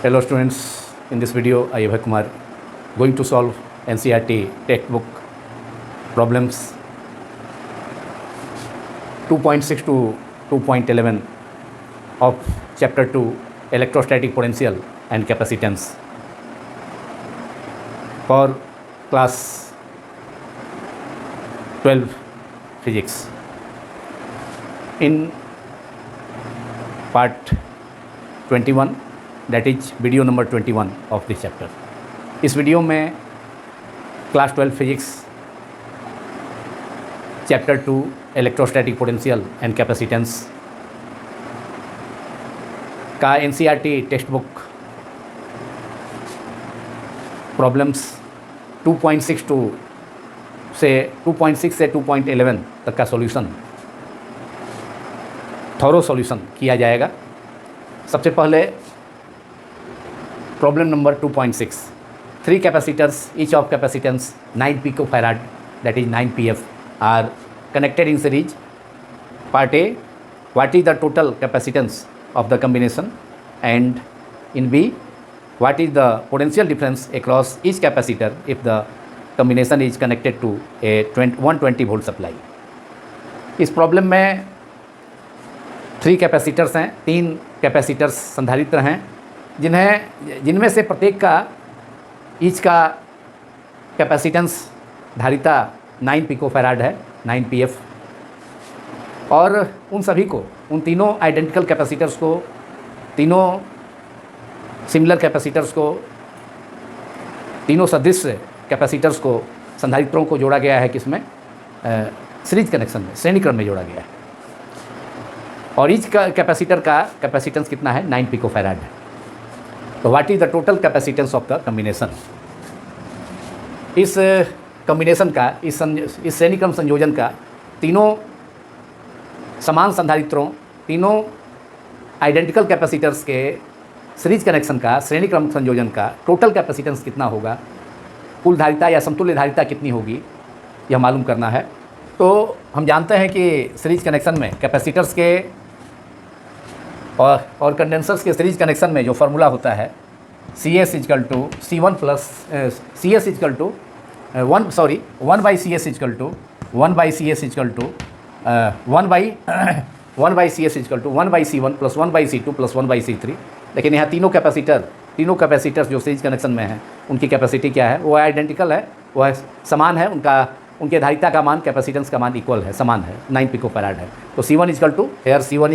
Hello students, in this video I Abhay Kumar going to solve NCERT textbook problems 2.6 to 2.11 of chapter 2 electrostatic potential and capacitance for class 12 physics. In part 21 that is video number 21 of this chapter. इस video में class 12 physics chapter 2 electrostatic potential and capacitance का NCERT text book problems 2.62 से 2.11 तक का solution thorough solution किया जाएगा। सबसे पहले problem number 2.6, 3 capacitors each of capacitance 9 picofarad that is 9 pf are connected in series. Part A, what is the total capacitance of the combination, and in B, what is the potential difference across each capacitor if the combination is connected to a 120 volt supply. इस problem में 3 capacitors हैं, 3 capacitors संधारित्र हैं जिनमें से प्रत्येक का each का कैपेसिटेंस धारिता 9 पिकोफैराड है, 9 pf, और उन सभी को, उन तीनों आइडेंटिकल कैपेसिटर्स को, तीनों सिमिलर कैपेसिटर्स को, तीनों सदृश कैपेसिटर्स को, संधारित्रों को जोड़ा गया है किसमें, सीरीज कनेक्शन में, श्रेणी क्रम में जोड़ा गया है। और ईच का कैपेसिटर का कैपेसिटेंस कितना है, 9 पिकोफैराड है। तो what is the total capacitance of the combination. इस कम्बिनेशन का, इस श्रेणी क्रम संयोजन का, तीनों समान संधारित्रों, तीनों आइडेंटिकल कैपेसिटर्स के सीरीज कनेक्शन का, श्रेणी क्रम संयोजन का टोटल कैपेसिटेंस कितना होगा, कुल धारिता या समतुल्य धारिता कितनी होगी, यह मालूम करना है। तो हम जानते हैं कि सीरीज कनेक्शन में कैपेसिटर्स के और कंडेंसर्स के सीरीज कनेक्शन में जो फार्मूला होता है CS equal to C1 plus CS equal to 1 by CS equal to 1 by CS equal to 1 by CS equal to 1 by C1 plus 1 by C2 plus 1 by C3। लेकिन यहाँ तीनों capacitors जो series connection में हैं उनकी capacity क्या है, वो आइडेंटिकल है, वह समान है, उनके धारिता का मान, कैपेसिटेंस का मान इक्वल है, समान है, 9 पिकोफैराड है। तो C1 equal to here C1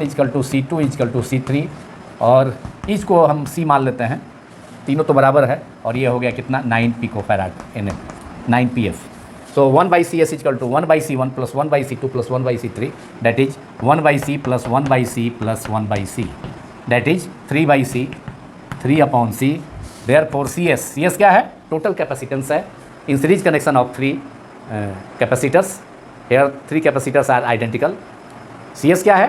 equal to C2 equal to C3, और ईच को हम C मान लेते हैं, तीनों तो बराबर है, और ये हो गया कितना, 9 picofarad Nm, 9 pf। So 1 by CS equal to 1 by C1 plus 1 by C2 plus 1 by C3 that is 1 by C plus 1 by C plus 1 by C that is 3 by C, 3 upon C। Therefore CS क्या है, total capacitance है in series connection of 3 capacitors. Here 3 capacitors are identical. CS क्या है,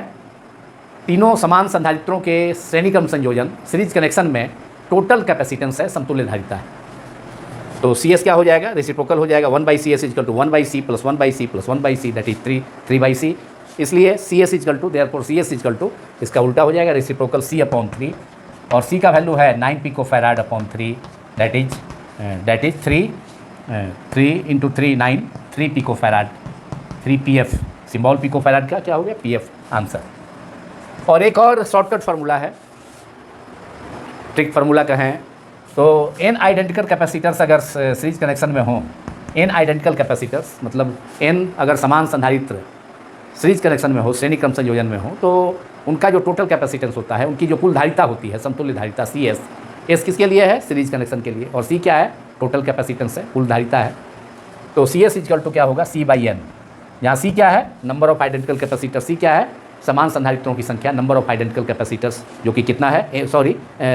तीनों समान संधारित्रों के श्रेणी क्रम संयोजन सीरीज कनेक्शन में टोटल कैपेसिटेंस है, समतुल्य धारिता है। तो CS क्या हो जाएगा, रेसिप्रोकल हो जाएगा, 1 by CS equal to 1 by C plus 1 by C plus 1 by C that is 3 by C। इसलिए CS equal to, therefore CS equal to, इसका उल्टा हो जाएगा, रेसिप्रोकल C अपॉन 3, और C का वैल्यू है 9 picofarad upon 3 that is 3 into 3 9, 3 picofarad, 3 pf। Symbol picofarad का क्या हो गया, pf आंसर। और एक और शॉर्टकट फार्मूला है, ट्रिक फार्मूला कहें तो n आइडेंटिकल कैपेसिटर्स अगर सीरीज कनेक्शन में हों, n आइडेंटिकल कैपेसिटर्स मतलब n अगर समान संधारित्र सीरीज कनेक्शन में हो, श्रेणी क्रम संयोजन में हो, तो उनका जो टोटल कैपेसिटेंस होता है, उनकी जो कुल धारिता होती है, समतुल्य धारिता CS, S किसके लिए है, सीरीज कनेक्शन के लिए, और C क्या है, टोटल कैपेसिटेंस है, कुल धारिता है। तो CS इजकल टू क्या होगा, C बाई N। यहाँ C क्या है, number of identical capacitor, C क्या है, समान संधारित्रों की संख्या, नंबर ऑफ आइडेंटिकल कैपेसिटर्स, जो कि कितना है,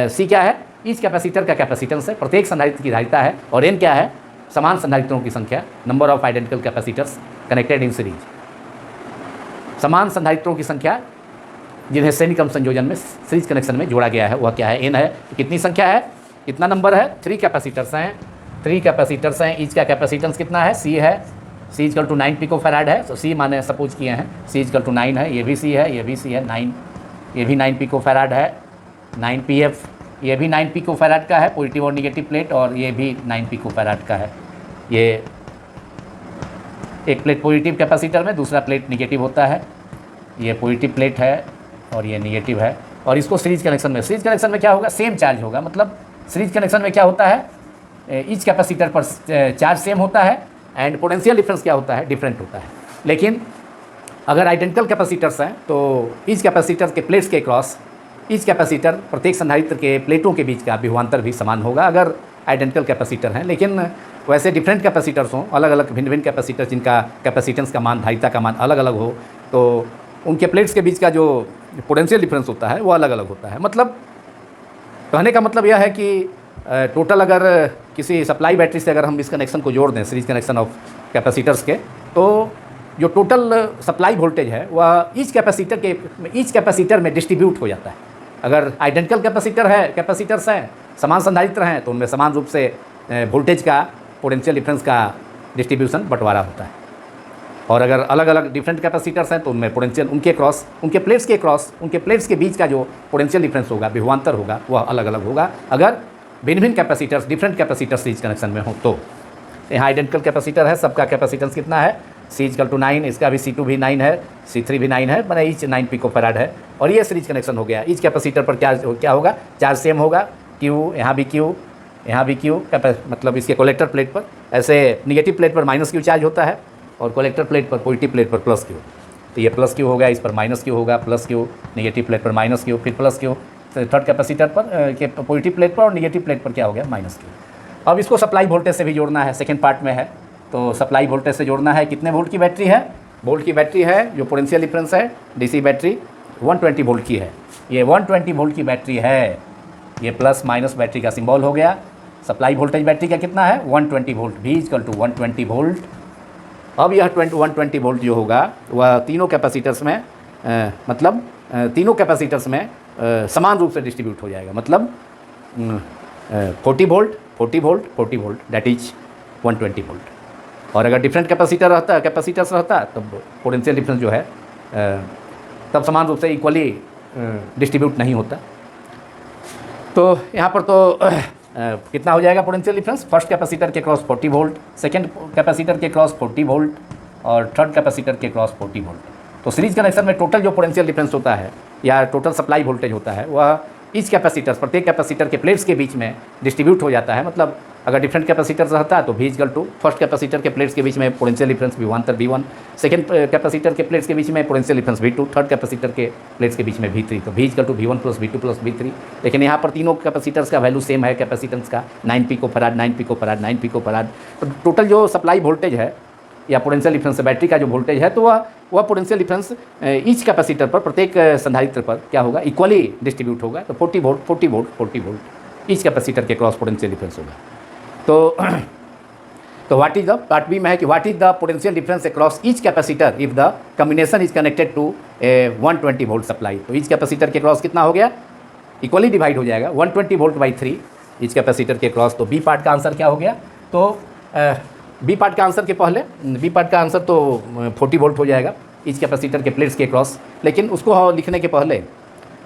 C क्या है, ईच कैपेसिटर का कैपेसिटेंस है, प्रत्येक संधारित्र की धारिता है, और N क्या है, समान संधारित्रों की संख्या, number of identical capacitors connected in series. समान संधारित्रों की संख्या जिन्हें श्रेणी क्रम संयोजन में सीरीज कनेक्शन में जोड़ा गया है, वह क्या है, N है। तो कितनी संख्या है, कितना नंबर है, 3 कैपेसिटर्स हैं, ईच का कैपेसिटेंस कितना है, C है, C इजकल टू 9 पिकोफैराड है। तो C माने सपोज किए हैं C इजकल टू 9 है, ये भी C है, ये भी C है, 9, ये भी 9 पिकोफैराड है, 9 pf, ये भी 9 पिकोफैराड का है, पॉजिटिव और निगेटिव प्लेट, और ये भी 9 पिकोफैराड का है। ये एक प्लेट पॉजिटिव कैपेसिटर में, दूसरा प्लेट निगेटिव होता है। ये पॉजिटिव प्लेट है और ये निगेटिव है, और इसको सीरीज कनेक्शन में क्या होगा, सेम चार्ज होगा। मतलब सीरीज कनेक्शन में क्या होता है, ईच कैपेसिटर पर चार्ज सेम होता है एंड पोटेंशियल डिफरेंस क्या होता है, डिफरेंट होता है। लेकिन अगर आइडेंटिकल कैपेसिटर्स हैं तो ईच कैपेसिटर के प्लेट्स के क्रॉस ईच कैपेसिटर प्रत्येक संधारित्र के प्लेटों के बीच का विभवांतर भी समान होगा अगर आइडेंटिकल कैपेसिटर हैं। लेकिन वैसे डिफरेंट कैपेसिटर्स हों, अलग अलग भिन्न भिन्न कैपेसिटर जिनका कैपेसिटेंस का मान, धारिता का मान अलग अलग हो, तो उनके प्लेट्स के बीच का जो पोटेंशियल डिफरेंस होता है वो अलग अलग होता है। मतलब कहने का मतलब यह है कि टोटल अगर किसी सप्लाई बैटरी से अगर हम इस कनेक्शन को जोड़ दें, सीरीज कनेक्शन ऑफ कैपेसिटर्स के, तो जो टोटल सप्लाई वोल्टेज है वह ईच कैपेसिटर में डिस्ट्रीब्यूट हो जाता है। अगर आइडेंटिकल कैपेसिटर्स हैं, समान संधारित्र हैं, तो उनमें समान रूप से वोल्टेज का, पोटेंशियल डिफरेंस का डिस्ट्रीब्यूशन बंटवारा होता है। और अगर अलग अलग डिफरेंट कैपेसिटर्स हैं तो उनमें पोटेंशियल, उनके प्लेट्स के बीच का जो पोटेंशियल डिफरेंस होगा, विभवांतर होगा, वह अलग अलग होगा अगर भिन्न भिन्न capacitors, different capacitors series connection में हो। तो यहाँ आइडेंटिकल कैपेसिटर है, सबका कैपेसिटेंस कितना है, C=9, इसका भी C2 भी 9 है, C3 भी 9 है, मैंने ईच 9 पिकोफैराड है। और ये सीरीज कनेक्शन हो गया। ईच कैपेसिटर पर क्या होगा, चार्ज सेम होगा, Q यहाँ भी Q, मतलब इसके कलेक्टर प्लेट पर, ऐसे निगेटिव प्लेट पर -Q चार्ज होता है और कलेक्टर प्लेट पर, पॉजिटिव प्लेट पर +Q। तो ये +Q हो गया, इस पर -Q होगा, +Q, निगेटिव प्लेट पर -Q, फिर +Q, थर्ड कैपेसिटर पर के पॉजिटिव प्लेट पर, और निगेटिव प्लेट पर क्या हो गया, -Q। अब इसको सप्लाई वोल्टेज से भी जोड़ना है, सेकेंड पार्ट में है। तो सप्लाई वोल्टेज से जोड़ना है। कितने वोल्ट की बैटरी है, वोल्ट की बैटरी है, जो पोटेंशियल डिफरेंस है, डीसी बैटरी 120 वोल्ट की है। ये 120 वोल्ट की बैटरी है, ये प्लस माइनस बैटरी का सिंबल हो गया। सप्लाई वोल्टेज बैटरी का कितना है, 120 वोल्ट, V=120 वोल्ट। अब यह 120 वोल्ट जो होगा वह तीनों कैपेसिटर्स में तीनों कैपेसिटर्स में समान रूप से डिस्ट्रीब्यूट हो जाएगा। मतलब 40 volt, 40 volt, 40 volt, that is 120 volt. और अगर डिफरेंट कैपेसिटर्स रहता तब पोटेंशियल डिफरेंस जो है तब समान रूप से इक्वली डिस्ट्रीब्यूट नहीं होता। तो यहाँ पर तो कितना हो जाएगा पोटेंशियल डिफरेंस, फर्स्ट कैपेसिटर के क्रॉस 40 वोल्ट, सेकेंड कैपेसिटर के क्रॉस 40 वोल्ट, और थर्ड कैपेसिटर के क्रॉस 40 वोल्ट। तो सीरीज कनेक्शन में टोटल जो पोटेंशियल डिफरेंस होता है या टोटल सप्लाई वोल्टेज होता है वह ईच कैपेसिटर्स, प्रत्येक कैपेसिटर के प्लेट्स के बीच में डिस्ट्रीब्यूट हो जाता है। मतलब अगर डिफरेंट कैपेसिटर्स रहता तो V=, फर्स्ट कैपेसिटर के प्लेट्स के बीच में पोटेंशियल डिफरेंस विभवांतर V1, सेकेंड कैपेसिटर के प्लेट्स के बीच में potential difference V2, third capacitor के प्लेट्स के बीच में V3, तो V=, V1 + V2 + V3। लेकिन यहाँ पर तीनों कैपेसिटर्स का वैल्यू सेम है, कैपेसिटेंस का 9 पिकोफैराड, 9 पिकोफैराड, 9 पिकोफैराड। तो टोटल जो सप्लाई वोल्टेज है या पोटेंशियल डिफरेंस बैटरी का जो वोल्टेज है, तो वह पोटेंशियल डिफरेंस ईच कैपेसिटर पर, प्रत्येक संधारित्र पर क्या होगा, इक्वली डिस्ट्रीब्यूट होगा। तो 40 volt, 40 volt, 40 volt each capacitor के क्रॉस पोटेंशियल डिफरेंस होगा। तो what is the part B में है कि what is the potential difference across each capacitor if the combination is connected to a 120 volt supply. तो each capacitor के cross कितना हो गया, इक्वली डिवाइड हो जाएगा, 120 वोल्ट बाई 3 ईच कैपेसिटर के क्रॉस। तो बी पार्ट का आंसर क्या हो गया, तो बी पार्ट का आंसर के पहले, बी पार्ट का आंसर तो 40 वोल्ट हो जाएगा ईच कैपेसिटर के प्लेट्स के क्रॉस। लेकिन उसको लिखने के पहले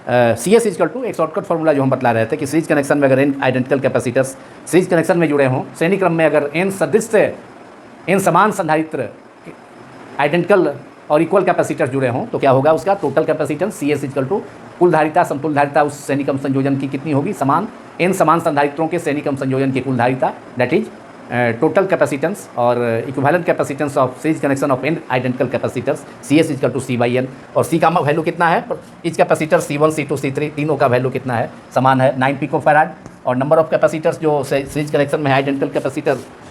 CS एक शॉर्टकट फार्मूला जो हम बतला रहे थे कि सीरीज कनेक्शन में अगर n identical capacitors series connection में जुड़े हों, श्रेणी क्रम में अगर n सदृश n समान संधारित्र आइडेंटिकल और इक्वल कैपेसिटर्स जुड़े हों, तो क्या होगा, उसका टोटल कैपेसिटेंस CS कुल धारिता, समतुल धारिता उस श्रेणी क्रम संयोजन की कितनी होगी, समान n समान संधारित्रों के श्रेणी क्रम संयोजन की कुल धारिता, दैट इज टोटल कैपेसिटेंस और equivalent capacitance of series connection of n identical capacitors CS C/n। और C का वैल्यू कितना है, each capacitor C1, C2, C3 तीनों का वैल्यू कितना है, समान है, 9 पिकोफैराड। और नंबर ऑफ कैपेसिटर्स जो सीरीज कनेक्शन में आइडेंटिकल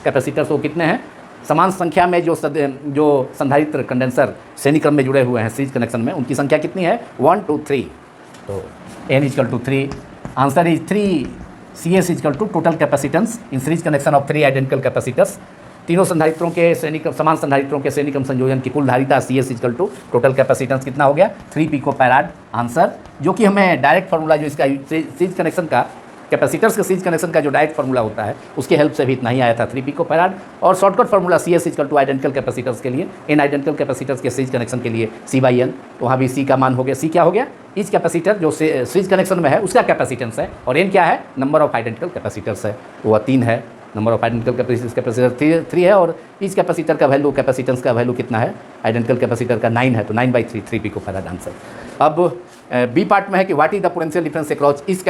कैपेसिटर्स वो कितने हैं, समान संख्या में जो संधारित्र कंडेंसर श्रेणी क्रम में जुड़े हुए हैं सीरीज कनेक्शन में, उनकी संख्या कितनी है, 1, 2, 3। तो n=3, answer is 3। CS total capacitance in series connection of 3 identical capacitors, तीनों संधारित्रों के समान संधारित्रों के श्रेणी क्रम संयोजन की कुल धारिता CS टोटल कैपेसिटेंस कितना हो गया, 3 पिकोफैराड। आंसर जो कि हमें डायरेक्ट फार्मूला जो इसका सीरीज कनेक्शन का कैपेसिटर्स के सीरीज कनेक्शन का जो डायरेक्ट फार्मूला होता है उसके हेल्प से भी इतना ही आया था 3 पिको फैराड। और shortcut formula CS equal two identical capacitors के लिए, इन आइडेंटिकल कैपेसिटर्स के सीरीज कनेक्शन के लिए C/N, वहाँ भी C का मान हो गया। C क्या हो गया? ईच कैपेसिटर जो सीरीज कनेक्शन में है उसका कैपेसिटेंस है, और N क्या है? नंबर ऑफ आइडेंटिकल कैपेसिटर्स है, वह 3 है। नंबर ऑफ आइडेंटिकल कैपेसिटर 3 है, और ईच कैपेसिटर का वैल्यू, कैपेसिटेंस का वैल्यू कितना है? आइडेंटिकल कैपेसिटर का 9 है, तो 9/3 3 पिको फैराड आंसर। अब बी पार्ट में है कि what is the potential difference across each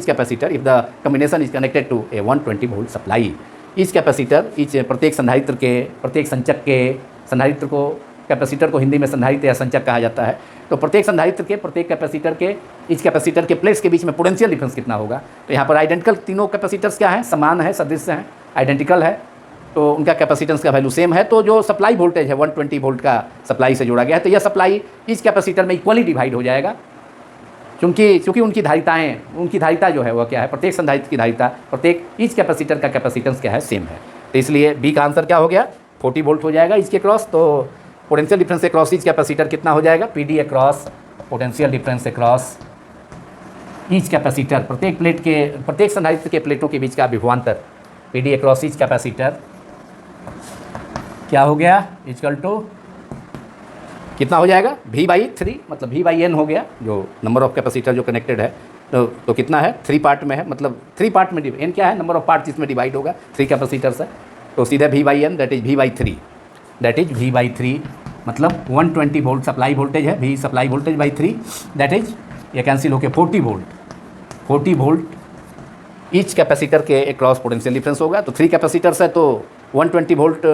capacitor if the combination is connected to a 120 volt supply. Each capacitor, each प्रत्येक संधारित्र के, प्रत्येक संचक के, संधारित्र को, कैपेसिटर को हिंदी में संधारित्र या संचक कहा जाता है। तो प्रत्येक संधारित्र के, प्रत्येक कैपेसिटर के, ईच कैपेसिटर के प्लेट्स के बीच में पोटेंशियल डिफरेंस कितना होगा? तो यहाँ पर आइडेंटिकल तीनों कैपेसिटर्स क्या हैं? समान है, सदृश हैं, आइडेंटिकल है, तो उनका कैपेसिटेंस का वैल्यू सेम है। तो जो सप्लाई वोल्टेज है 120 वोल्ट का सप्लाई से जोड़ा गया है, तो यह सप्लाई इस कैपेसिटर में इक्वली डिवाइड हो जाएगा, क्योंकि उनकी धारिता जो है वह क्या है? प्रत्येक संधारित्र की धारिता प्रत्येक ईच कैपेसिटर का कैपेसिटेंस क्या है? सेम है। तो इसलिए बी का आंसर क्या हो गया? 40 वोल्ट हो जाएगा इसके क्रॉस। तो potential difference across each capacitor कितना हो जाएगा? PD across potential difference across each capacitor, प्रत्येक प्लेट के, प्रत्येक संधारित्र के प्लेटों के बीच का विभवांतर PD अक्रॉस ईच कैपेसिटर क्या हो गया? इक्वल टू कितना हो जाएगा? V/3, मतलब V/N हो गया, जो नंबर ऑफ कैपेसिटर जो कनेक्टेड है। तो कितना है? 3 पार्ट में है, मतलब 3 पार्ट में N क्या है? नंबर ऑफ पार्ट जिसमें डिवाइड होगा, 3 कैपेसिटर्स है, तो सीधे V/N दैट इज V/3, मतलब 120 वोल्ट सप्लाई वोल्टेज है, V supply voltage by 3 that is, ये कैंसिल होकर 40 वोल्ट ईच कैपेसिटर के अक्रॉस पोटेंशियल डिफरेंस होगा। तो 3 कैपेसिटर्स है, तो 120 वोल्ट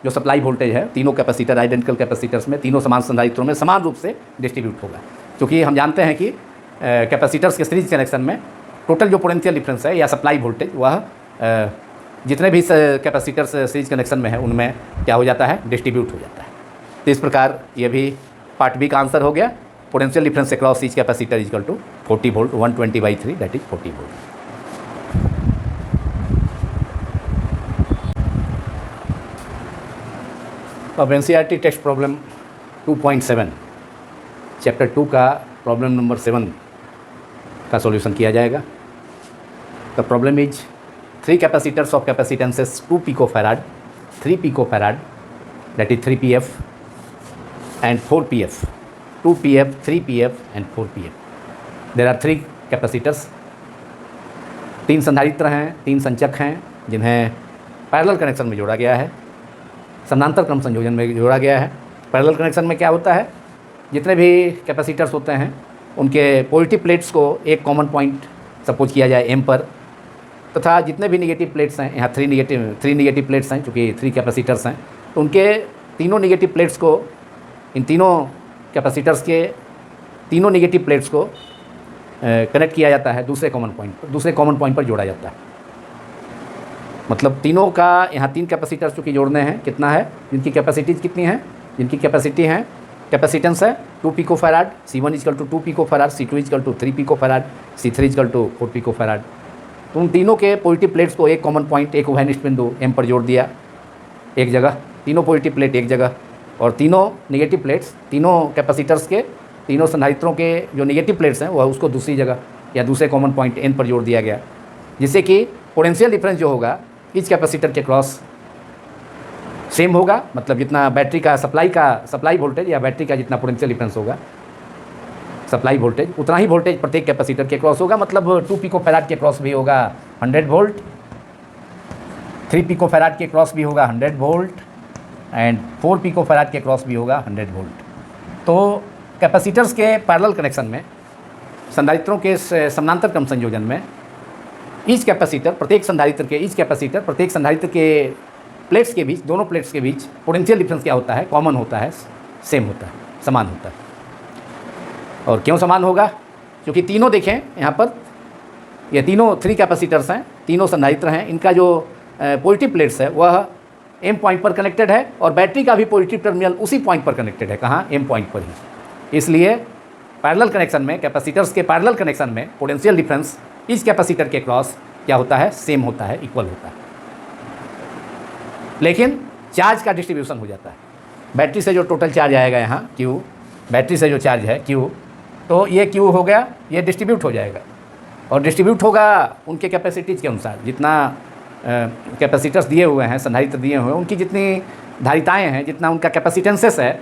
जो सप्लाई वोल्टेज है तीनों कैपेसिटर, आइडेंटिकल कैपेसिटर्स में, तीनों समान संधारित्रों में समान रूप से डिस्ट्रीब्यूट होगा। क्योंकि हम जानते हैं कि कैपेसिटर्स के सीरीज कनेक्शन में टोटल जो पोटेंशियल डिफरेंस है या सप्लाई वोल्टेज, वह जितने भी कैपेसिटर्स सीरीज कनेक्शन में है उनमें क्या हो जाता है? डिस्ट्रीब्यूट हो जाता है। तो इस प्रकार ये भी पार्ट बी का आंसर हो गया। Potential difference across each capacitor equal to 40 volt, 120/3 that is 40 volt. अब NCERT टेक्स्ट प्रॉब्लम 2.7 चैप्टर 2 का प्रॉब्लम नंबर 7 का सॉल्यूशन किया जाएगा। The problem is 3 capacitors of capacitances 2 pico farad, 3 pico farad that is 3 PF and 4 PF, 2 PF, 3 PF and 4 PF. There are 3 capacitors, 3 संधारित्र हैं, 3 संचक हैं जिन्हें parallel connection में जोड़ा गया है, समानांतर क्रम संयोजन में जोड़ा गया है। पैरेलल कनेक्शन में क्या होता है? जितने भी कैपेसिटर्स होते हैं उनके पॉजिटिव प्लेट्स को एक कॉमन पॉइंट सपोज किया जाए M पर, तथा जितने भी निगेटिव प्लेट्स हैं, यहाँ 3 निगेटिव प्लेट्स हैं, चूँकि 3 कैपेसिटर्स हैं, तो उनके तीनों निगेटिव प्लेट्स को, इन तीनों कैपेसिटर्स के तीनों निगेटिव प्लेट्स को कनेक्ट किया जाता है दूसरे कॉमन पॉइंट पर जोड़ा जाता है। मतलब तीनों का यहाँ 3 कैपेसिटर्स चूँकि जोड़ने हैं, कितना है? जिनकी कैपेसिटीज कितनी हैं? जिनकी कैपेसिटी हैं, कैपेसिटेंस है 2 pico farad, C1 equal to 2 pico farad, C2 equal to 3 pico farad, C3 equal to 4 picofarad. तो उन तीनों के पॉजिटिव प्लेट्स को एक कॉमन पॉइंट, एक उभयनिष्ठ बिंदु M पर जोड़ दिया एक जगह, तीनों पॉजिटिव प्लेट एक जगह, और तीनों निगेटिव प्लेट्स, तीनों कैपेसिटर्स के, तीनों संधारित्रों के जो निगेटिव प्लेट्स हैं वह उसको दूसरी जगह या दूसरे कॉमन पॉइंट N पर जोड़ दिया गया, जिससे कि पोटेंशियल डिफरेंस जो होगा इस कैपेसिटर के क्रॉस सेम होगा। मतलब जितना बैटरी का सप्लाई वोल्टेज या बैटरी का जितना पोटेंशियल डिफरेंस होगा सप्लाई वोल्टेज, उतना ही वोल्टेज प्रत्येक कैपेसिटर के क्रॉस होगा। मतलब 2 पिको फैराड के क्रॉस भी होगा 100 वोल्ट, 3 पिको फैराड के क्रॉस भी होगा 100 वोल्ट, एंड 4 पिको फैराड के क्रॉस भी होगा 100 वोल्ट। तो कैपेसिटर्स के पैरेलल कनेक्शन में, संधारित्रों के समानांतर क्रम संयोजन में, ईच कैपेसिटर, प्रत्येक संधारित्र के ईच कैपेसिटर, प्रत्येक संधारित्र के प्लेट्स के बीच, दोनों प्लेट्स के बीच पोटेंशियल डिफरेंस क्या होता है? कॉमन होता है, सेम होता है, समान होता है। और क्यों समान होगा? क्योंकि तीनों देखें यहाँ पर, ये तीनों 3 कैपेसिटर्स हैं, तीनों संधारित्र हैं, इनका जो पॉजिटिव प्लेट्स है वह M पॉइंट पर कनेक्टेड है, और बैटरी का भी पॉजिटिव टर्मिनल उसी पॉइंट पर कनेक्टेड है। कहाँ? M पॉइंट पर ही। इसलिए पैरेलल कनेक्शन में, कैपेसिटर्स के पैरेलल कनेक्शन में पोटेंशियल डिफरेंस इस कैपेसिटर के क्रॉस क्या होता है? सेम होता है, इक्वल होता है। लेकिन चार्ज का डिस्ट्रीब्यूशन हो जाता है। बैटरी से जो टोटल चार्ज आएगा यहाँ Q, बैटरी से जो चार्ज है Q, तो ये Q हो गया, ये डिस्ट्रीब्यूट हो जाएगा। और डिस्ट्रीब्यूट होगा उनके कैपेसिटीज़ के अनुसार। जितना कैपेसिटर्स दिए हुए हैं, संधारित्र दिए हुए हैं, उनकी जितनी धारिताएँ हैं, जितना उनका कैपेसिटेंसेस है,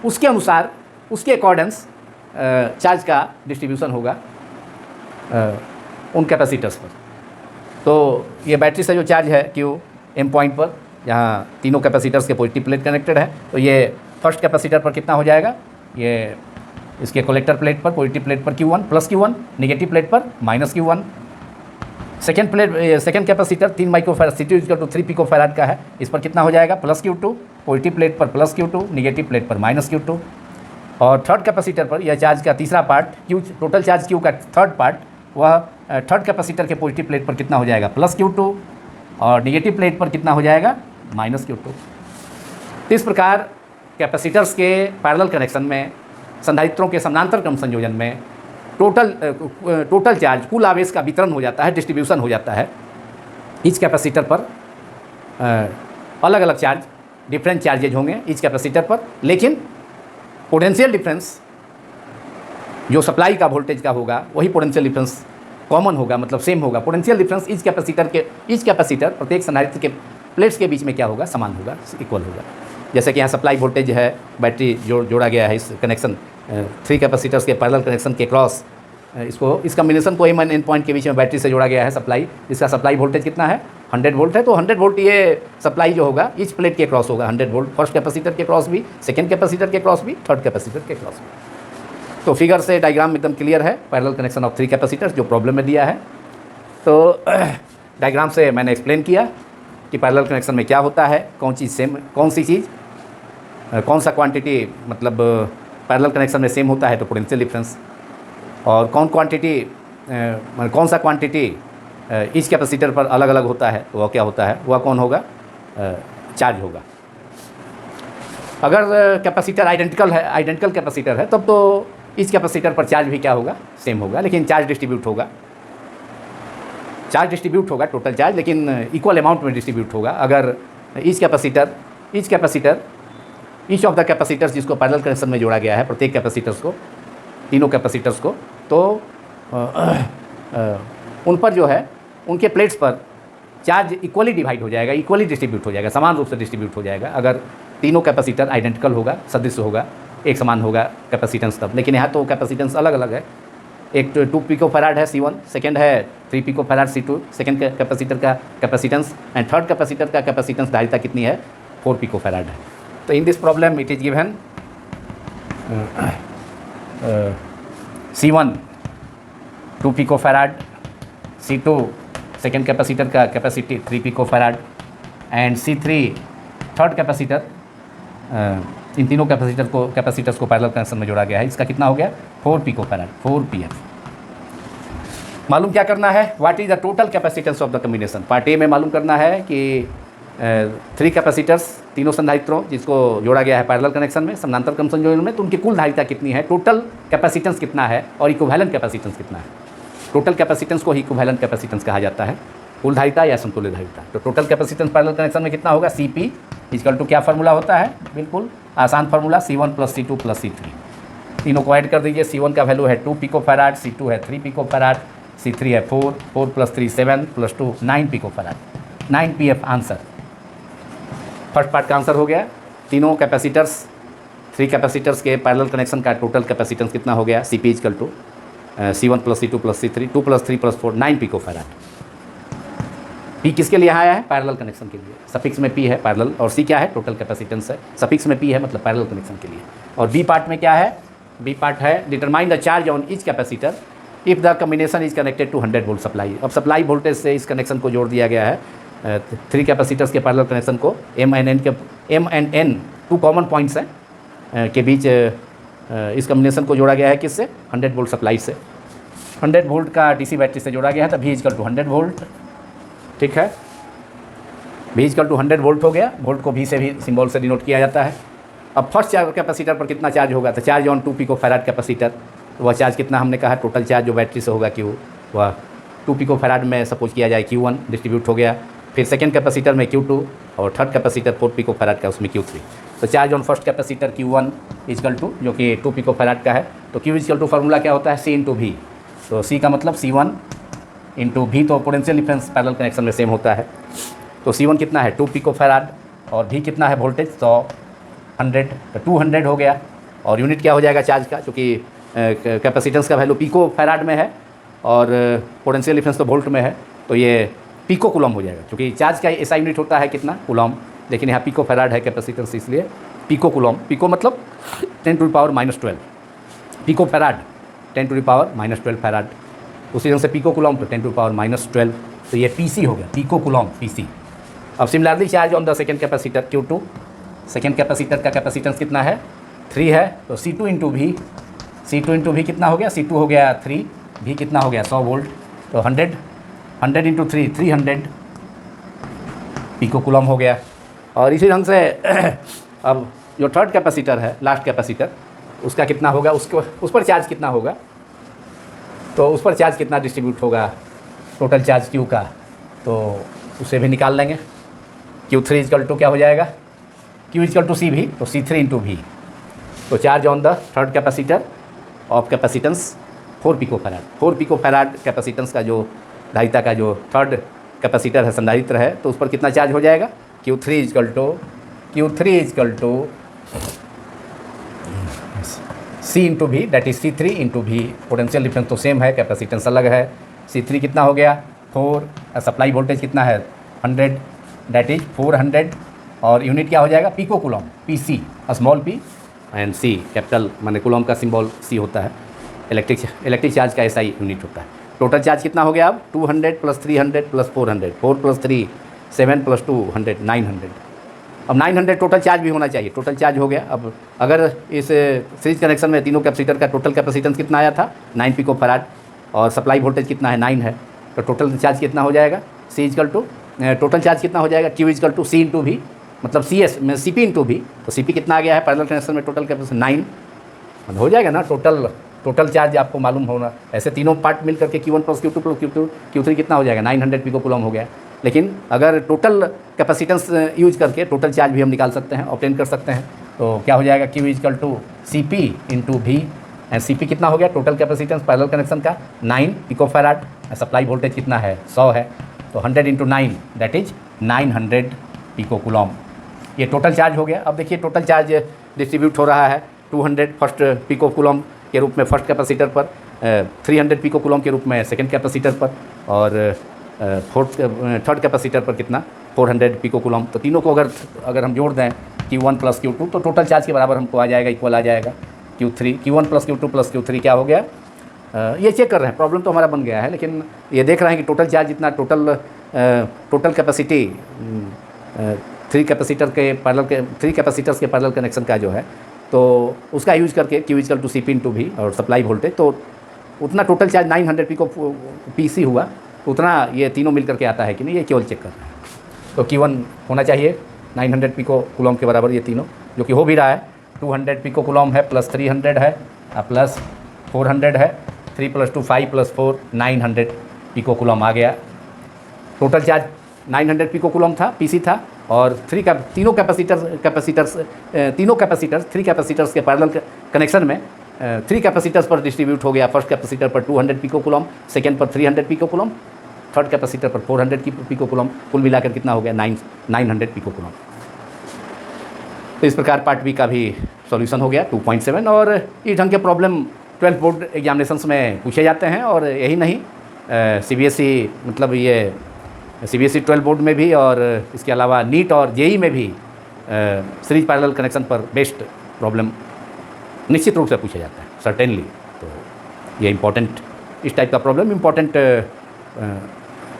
उसके अनुसार, उसके अकॉर्डेंस चार्ज का डिस्ट्रीब्यूशन होगा उन कैपेसिटर्स पर। तो ये बैटरी से जो चार्ज है क्यू एम पॉइंट पर, जहाँ तीनों कैपेसिटर्स के पॉजिटिव प्लेट कनेक्टेड है, तो ये फर्स्ट कैपेसिटर पर कितना हो जाएगा, ये इसके कलेक्टर प्लेट पर, पॉजिटिव प्लेट पर Q1 plus Q1, negative plate पर minus Q1। Second capacitor 3 microfarad C2 3 picofarad का है, इस पर कितना हो जाएगा, प्लस Q2, पॉजिटिव प्लेट पर प्लस Q2, नेगेटिव प्लेट पर माइनस Q2। और थर्ड कैपेसिटर पर यह चार्ज का तीसरा part Q, total charge Q का थर्ड पार्ट, वह थर्ड कैपेसिटर के पॉजिटिव प्लेट पर कितना हो जाएगा, प्लस Q2, और नेगेटिव प्लेट पर कितना हो जाएगा, माइनस Q2। तो इस प्रकार कैपेसिटर्स के पैरेलल कनेक्शन में, संधारित्रों के समानांतर क्रम संयोजन में टोटल चार्ज, कुल आवेश का वितरण हो जाता है, डिस्ट्रीब्यूशन हो जाता है। ईच कैपेसिटर पर अलग अलग चार्ज, डिफरेंट चार्जेज होंगे ईच कैपेसिटर पर, लेकिन पोटेंशियल डिफरेंस जो सप्लाई का वोल्टेज का होगा वही पोटेंशियल डिफरेंस कॉमन होगा, मतलब सेम होगा। पोटेंशियल डिफरेंस ईच कैपेसिटर प्रत्येक संधारित्र के प्लेट्स के बीच में क्या होगा, समान होगा, इक्वल होगा। जैसे कि यहाँ सप्लाई वोल्टेज है, बैटरी जोड़ा गया है इस कनेक्शन 3 कैपेसिटर्स के पैरेलल कनेक्शन के क्रॉस, इस कम्बिनेशन को एम एन पॉइंट के बीच में बैटरी से जोड़ा गया है सप्लाई। इसका सप्लाई वोल्टेज कितना है, 100 वोल्ट है। तो 100 वोल्ट ये सप्लाई जो होगा इस प्लेट के क्रॉस होगा 100 वोल्ट, फर्स्ट कैपेसिटर के क्रॉस भी, सेकेंड कैपेसिटर के क्रॉस भी, थर्ड कैपेसिटर के क्रॉस भी। तो फिगर से डायग्राम एकदम क्लियर है, पैरेलल कनेक्शन ऑफ 3 कैपेसिटर्स जो प्रॉब्लम में दिया है। तो डायग्राम से मैंने एक्सप्लेन किया कि पैरेलल कनेक्शन में क्या होता है, कौन चीज़ सेम, कौन सी चीज़, कौन सा क्वांटिटी मतलब पैरेलल कनेक्शन में सेम होता है तो पोटेंशियल डिफरेंस, और कौन सा क्वांटिटी इस कैपेसिटर पर अलग अलग होता है तो वह क्या होता है, वह कौन होगा, चार्ज होगा। अगर कैपेसिटर आइडेंटिकल कैपेसिटर है तब तो इस कैपेसिटर पर चार्ज भी क्या होगा, सेम होगा, लेकिन चार्ज डिस्ट्रीब्यूट होगा टोटल चार्ज, लेकिन इक्वल अमाउंट में डिस्ट्रीब्यूट होगा। अगर ईच ऑफ द कैपेसिटर्स जिसको पैरेलल कनेक्शन में जोड़ा गया है, प्रत्येक कैपेसिटर्स को, तीनों कैपेसिटर्स को, तो उन पर जो है, उनके प्लेट्स पर चार्ज इक्वली डिवाइड हो जाएगा, इक्वली डिस्ट्रीब्यूट हो जाएगा, समान रूप से डिस्ट्रीब्यूट हो जाएगा। अगर तीनों कैपेसिटर आइडेंटिकल होगा, सदृश्य होगा, एक समान होगा कैपेसिटेंस तब। लेकिन यहाँ तो कैपेसिटेंस अलग अलग है, एक 2 पिकोफैराड है C1, सेकेंड है 3 पिकोफैराड C2, सेकेंड कैपेसिटर का कैपेसिटेंस, एंड थर्ड कैपेसिटर का कैपेसिटेंस धारिता कितनी है, 4 पिकोफैराड है। तो in this problem it is given C1 2 picofarad, C2 second capacitor का capacity 3 picofarad, and C3 third capacitor. इन तीनों कैपेसिटर्स को पैरेलल कनेक्शन में जोड़ा गया है। इसका कितना हो गया, 4 पिकोफैराड, 4 pf। मालूम क्या करना है, what is the total capacitance of the combination. Part A में मालूम करना है कि 3 कैपेसिटर्स, तीनों संधारित्रों जिसको जोड़ा गया है पैरेलल कनेक्शन में, समानांतर क्रम संयोजन में, तो उनकी कुल धारिता कितनी है, टोटल कैपेसिटेंस कितना है, और इक्विवेलेंट कैपेसिटेंस कितना है। टोटल कैपेसिटेंस को ही इक्विवेलेंट कैपेसिटेंस कहा जाता है, कुल धारिता या समतुल्य धारिता। तो टोटल कैपेसिटेंस पैरेलल कनेक्शन में कितना होगा, CP इक्वल टू क्या फार्मूला होता है, बिल्कुल आसान फार्मूला, C1 + C2 + C3। तीनों को ऐड कर दीजिए। C1 का वैल्यू है 2 पिकोफैराड, C2 है 3 पिकोफैराड, C3 है 4 + 3 7 + 2 9 picofarad, 9 pf answer. First part का आंसर हो गया। तीनों कैपेसिटर्स, 3 कैपेसिटर्स के पैरेलल कनेक्शन का टोटल कैपेसिटेंस कितना हो गया, CP equal to C1 + C2 + C3, 2 + 3 + 4 9 picofarad. P किसके लिए आया है, पैरेलल कनेक्शन के लिए। सफिक्स में P है पैरेलल, और C क्या है, टोटल कैपेसिटेंस है। सफिक्स में P है मतलब पैरेलल कनेक्शन के लिए। और B पार्ट में क्या है, B पार्ट है determine the charge on each capacitor if the combination is connected to 100 volt supply. अब सप्लाई वोल्टेज से इस कनेक्शन को जोड़ दिया गया है, 3 कैपेसिटर्स के पैरेलल कनेक्शन को M and N 2 common points हैं के बीच इस कम्बिनेशन को जोड़ा गया है किससे, 100 वोल्ट सप्लाई से। 100 वोल्ट का DC बैटरी से जोड़ा गया है, तो V इक्वल टू 100 वोल्ट, ठीक है। V इक्वल टू 100 वोल्ट हो गया, वोल्ट को V से भी सिंबल से डिनोट किया जाता है। अब फर्स्ट कैपेसिटर पर कितना चार्ज होगा, तो चार्ज ऑन 2 पिकोफैराड कैपेसिटर, वह चार्ज कितना हमने कहा, टोटल चार्ज जो बैटरी से होगा Q, वह 2 पिकोफैराड में सपोज किया जाए Q1 डिस्ट्रीब्यूट हो गया। फिर सेकेंड कैपेसिटर में Q2, और थर्ड कैपेसिटर 4 पिकोफैराड का, उसमें Q3। तो charge on first capacitor Q1 equal to, जो कि 2 पिकोफैराड का है, तो Q इक्वल टू फार्मूला क्या होता है, C × V। तो C का मतलब C1 इंटू भी, तो पोटेंशियल डिफरेंस पैरेलल कनेक्शन में सेम होता है। तो C1 कितना है 2 पिको फैराड और भी कितना है वोल्टेज 100 तो 200 हो गया। और यूनिट क्या हो जाएगा चार्ज का, क्योंकि कैपेसिटेंस का वैल्यू पिको फैराड में है और पोटेंशियल डिफरेंस तो वोल्ट में है, तो ये पिको कूलम हो जाएगा। क्योंकि चार्ज का ऐसा यूनिट होता है कितना कूलम, लेकिन यहाँ पिको फैराड है कैपेसिटेंस, इसलिए पिको कूलम। पिको मतलब 10⁻⁻12, पिको फैराड 10⁻⁻12 फैराड। उसी ढंग से पिको कूलम तो 10⁻⁻12, तो ये पीसी हो गया, पिको कूलम पीसी। अब similarly charge on the second capacitor Q2, second capacitor का कैपेसिटेंस कितना है 3 है, तो C2 इंटू भी, C2 इंटू भी कितना हो गया, C2 हो गया 3, भी कितना हो गया 100 वोल्ट, तो 100 इंटू 3 300 पिको कूलम हो गया। और इसी ढंग से अब जो थर्ड कैपेसिटर है, लास्ट कैपेसिटर, उसका कितना होगा, उसको उस पर चार्ज कितना होगा, तो उस पर चार्ज कितना डिस्ट्रीब्यूट होगा टोटल चार्ज Q का, तो उसे भी निकाल लेंगे। Q3 इजकल टू क्या हो जाएगा, Q इजकल टू C भी, तो C3 इंटू भी, तो charge on the third capacitor of capacitance 4 picofarad. 4 picofarad capacitance का जो धारिता का जो थर्ड कैपेसिटर है, संधारित्र है, तो उस पर कितना चार्ज हो जाएगा Q3 is equal to C into V, that is C3 into V. Potential difference तो सेम है, कैपेसिटेंस अलग है। C3 कितना हो गया 4, सप्लाई वोल्टेज कितना है 100, दैट इज 400, और यूनिट क्या हो जाएगा picocoulomb, PC, small p and C capital, माने कूलम का सिंबल C होता है। इलेक्ट्रिक चार्ज का SI यूनिट होता है। टोटल चार्ज कितना हो गया अब 200 + 300 + 400, 4 + 3 7 + 2 100, 900। अब 900 टोटल चार्ज भी होना चाहिए, टोटल चार्ज हो गया। अब अगर इस सीरीज कनेक्शन में तीनों कैपेसिटर का टोटल कैपेसिटेंस कितना आया था 9 पिको फैराड, और सप्लाई वोल्टेज कितना है 9 है, तो टोटल चार्ज कितना हो जाएगा C is equal to, total charge कितना हो जाएगा Q is equal to C into V, मतलब CS में CP इंटू भी, तो CP कितना आ गया है पैरेलल कनेक्शन में टोटल कैपेसिटी 9, मतलब हो जाएगा ना टोटल चार्ज आपको मालूम होना। ऐसे तीनों पार्ट मिल करके Q1 + Q2 + Q3 कितना हो जाएगा 900 पिको कूलम हो गया। लेकिन अगर टोटल कैपेसिटेंस यूज करके टोटल चार्ज भी हम निकाल सकते हैं, ऑब्टेन कर सकते हैं, तो क्या हो जाएगा Q is equal to CP into V, and CP कितना हो गया टोटल कैपेसिटेंस पैरेलल कनेक्शन का 9 पिको फैराड, सप्लाई वोल्टेज कितना है 100 है, तो 100 into 9 that is 900 picocoulomb. ये टोटल चार्ज हो गया। अब देखिए टोटल चार्ज डिस्ट्रीब्यूट हो रहा है 200 फर्स्ट पिको कूलम के रूप में फर्स्ट कैपेसिटर पर, 300 पिको कूलम के रूप में सेकेंड कैपेसिटर पर, और थर्ड कैपेसिटर पर कितना 400 पिको कूलम। तो तीनों को अगर हम जोड़ दें Q1 + Q2, तो टोटल चार्ज के बराबर हमको आ जाएगा, इक्वल आ जाएगा Q1 + Q2 + Q3 क्या हो गया, ये चेक कर रहे हैं, प्रॉब्लम तो हमारा बन गया है, लेकिन ये देख रहे हैं कि टोटल चार्ज जितना टोटल कैपेसिटी 3 कैपेसिटर्स के पैरेलल कनेक्शन का जो है, तो उसका यूज करके Q is equal to CP into V और सप्लाई वोल्टेज, तो उतना टोटल चार्ज 900 पिको PC हुआ, उतना ये तीनों मिल करके आता है कि नहीं, ये केवल चेक कर रहे हैं। तो Q1 होना चाहिए 900 पिको कूलम के बराबर, ये तीनों जो कि हो भी रहा है। 200 पिको कूलम है, प्लस 300 है, प्लस 400 है, 3 + 2 5 + 4 900 पिको कूलम आ गया। टोटल चार्ज 900 पिको कूलम था, PC था, और तीनों कैपेसिटर्स 3 कैपेसिटर्स के पैरेलल कनेक्शन में 3 कैपेसिटर्स पर डिस्ट्रीब्यूट हो गया। फर्स्ट कैपेसिटर पर 200 पिको कूलम, सेकेंड पर 300 पिको कूलम, थर्ड कैपेसिटर पर 400 पिको कूलम, कुल मिलाकर कितना हो गया 900 पिको कूलम। तो इस प्रकार पार्ट बी का भी सॉल्यूशन हो गया 2.7। और इस ढंग के प्रॉब्लम 12 बोर्ड एग्जामिनेशंस में पूछे जाते हैं, और यही नहीं CBSE मतलब ये CBSE 12 बोर्ड में भी, और इसके अलावा नीट और JEE में भी सीरीज पैरेलल कनेक्शन पर बेस्ड प्रॉब्लम निश्चित रूप से पूछा जाता है, सर्टेनली। तो ये इम्पॉर्टेंट, इस टाइप का प्रॉब्लम इम्पॉर्टेंट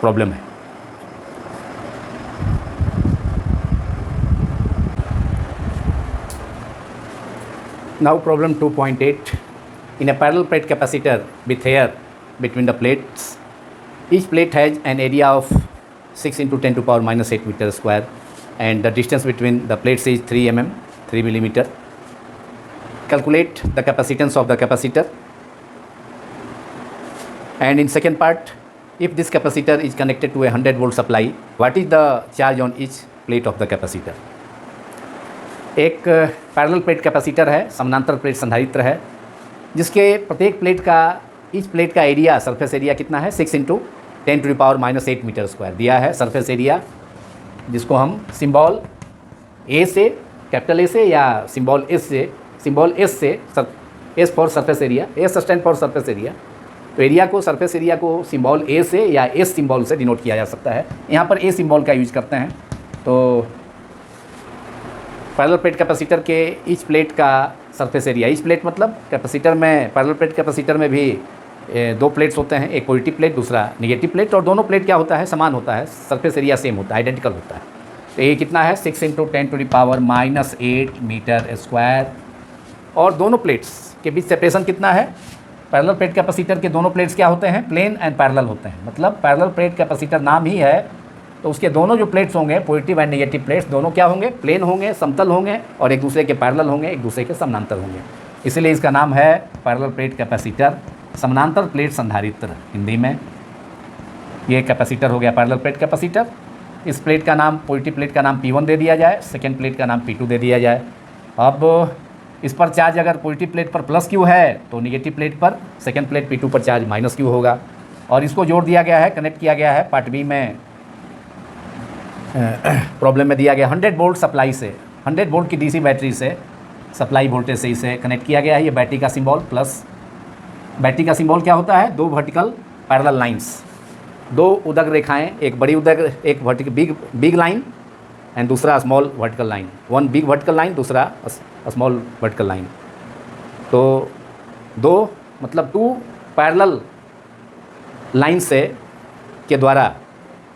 प्रॉब्लम है। Now problem 2.8. In a parallel plate capacitor with air between the plates, each plate has an area of 6 × 10⁻⁻8 meter square, and the distance between the plates is 3 mm, 3 millimeter. Calculate the capacitance of the capacitor. And in second part, if this capacitor is connected to a 100 volt supply, what is the charge on each plate of the capacitor? एक parallel plate capacitor है, समानांतर plate संधारित्र है, जिसके प्रत्येक plate का, इस plate का एरिया, सरफेस एरिया कितना है 6 × 10⁻⁸ मीटर स्क्वायर दिया है सरफेस एरिया, जिसको हम सिंबल ए से, कैपिटल ए से या सिंबल एस से, S for surface area, S stand for surface area. तो एरिया को, सरफेस एरिया को सिंबल ए से या एस सिंबल से डिनोट किया जा सकता है। यहाँ पर ए सिंबल का यूज करते हैं। तो पैरेलल प्लेट कैपेसिटर के ईच प्लेट का सरफेस एरिया, ईच प्लेट मतलब कैपेसिटर में, पैरेलल प्लेट कैपेसिटर में भी दो प्लेट्स होते हैं, एक पॉजिटिव प्लेट दूसरा निगेटिव प्लेट, और दोनों प्लेट क्या होता है, समान होता है, सरफेस एरिया सेम होता है, आइडेंटिकल होता है। तो ये कितना है 6 × 10⁻⁸ मीटर स्क्वायर। और दोनों प्लेट्स के बीच सेपरेशन कितना है, पैरेलल प्लेट कैपेसिटर के दोनों प्लेट्स क्या होते हैं, प्लेन एंड पैरेलल होते हैं। मतलब पैरेलल प्लेट कैपेसिटर नाम ही है, तो उसके दोनों जो प्लेट्स होंगे, पॉजिटिव एंड नेगेटिव प्लेट्स, दोनों क्या होंगे, प्लेन होंगे, समतल होंगे, और एक दूसरे के पैरेलल होंगे, एक दूसरे के समानांतर होंगे। इसलिए इसका नाम है पैरेलल प्लेट कैपेसिटर, समानांतर प्लेट संधारित्र हिंदी में। ये कैपेसिटर हो गया पैरेलल प्लेट कैपेसिटर। इस प्लेट का नाम, पॉजिटिव प्लेट का नाम P1 दे दिया जाए, सेकेंड प्लेट का नाम P2 दे दिया जाए। अब इस पर चार्ज अगर पॉजिटिव प्लेट पर प्लस क्यू है तो निगेटिव प्लेट पर, सेकेंड प्लेट P2 पर चार्ज माइनस क्यू होगा। और इसको जोड़ दिया गया है, कनेक्ट किया गया है, पार्ट बी में प्रॉब्लम में दिया गया 100 वोल्ट सप्लाई से, 100 वोल्ट की डीसी बैटरी से सप्लाई वोल्टेज से इसे कनेक्ट किया गया है। ये बैटरी का सिंबल प्लस, बैटरी का सिंबल क्या होता है, दो वर्टिकल पैरेलल लाइंस, दो उदग रेखाएं, एक बड़ी उदग, एक वर्टिकल बिग लाइन एंड दूसरा small vertical line, one big vertical line, दूसरा स्मॉल वर्टिकल लाइन। तो दो मतलब टू पैरेलल लाइन से के द्वारा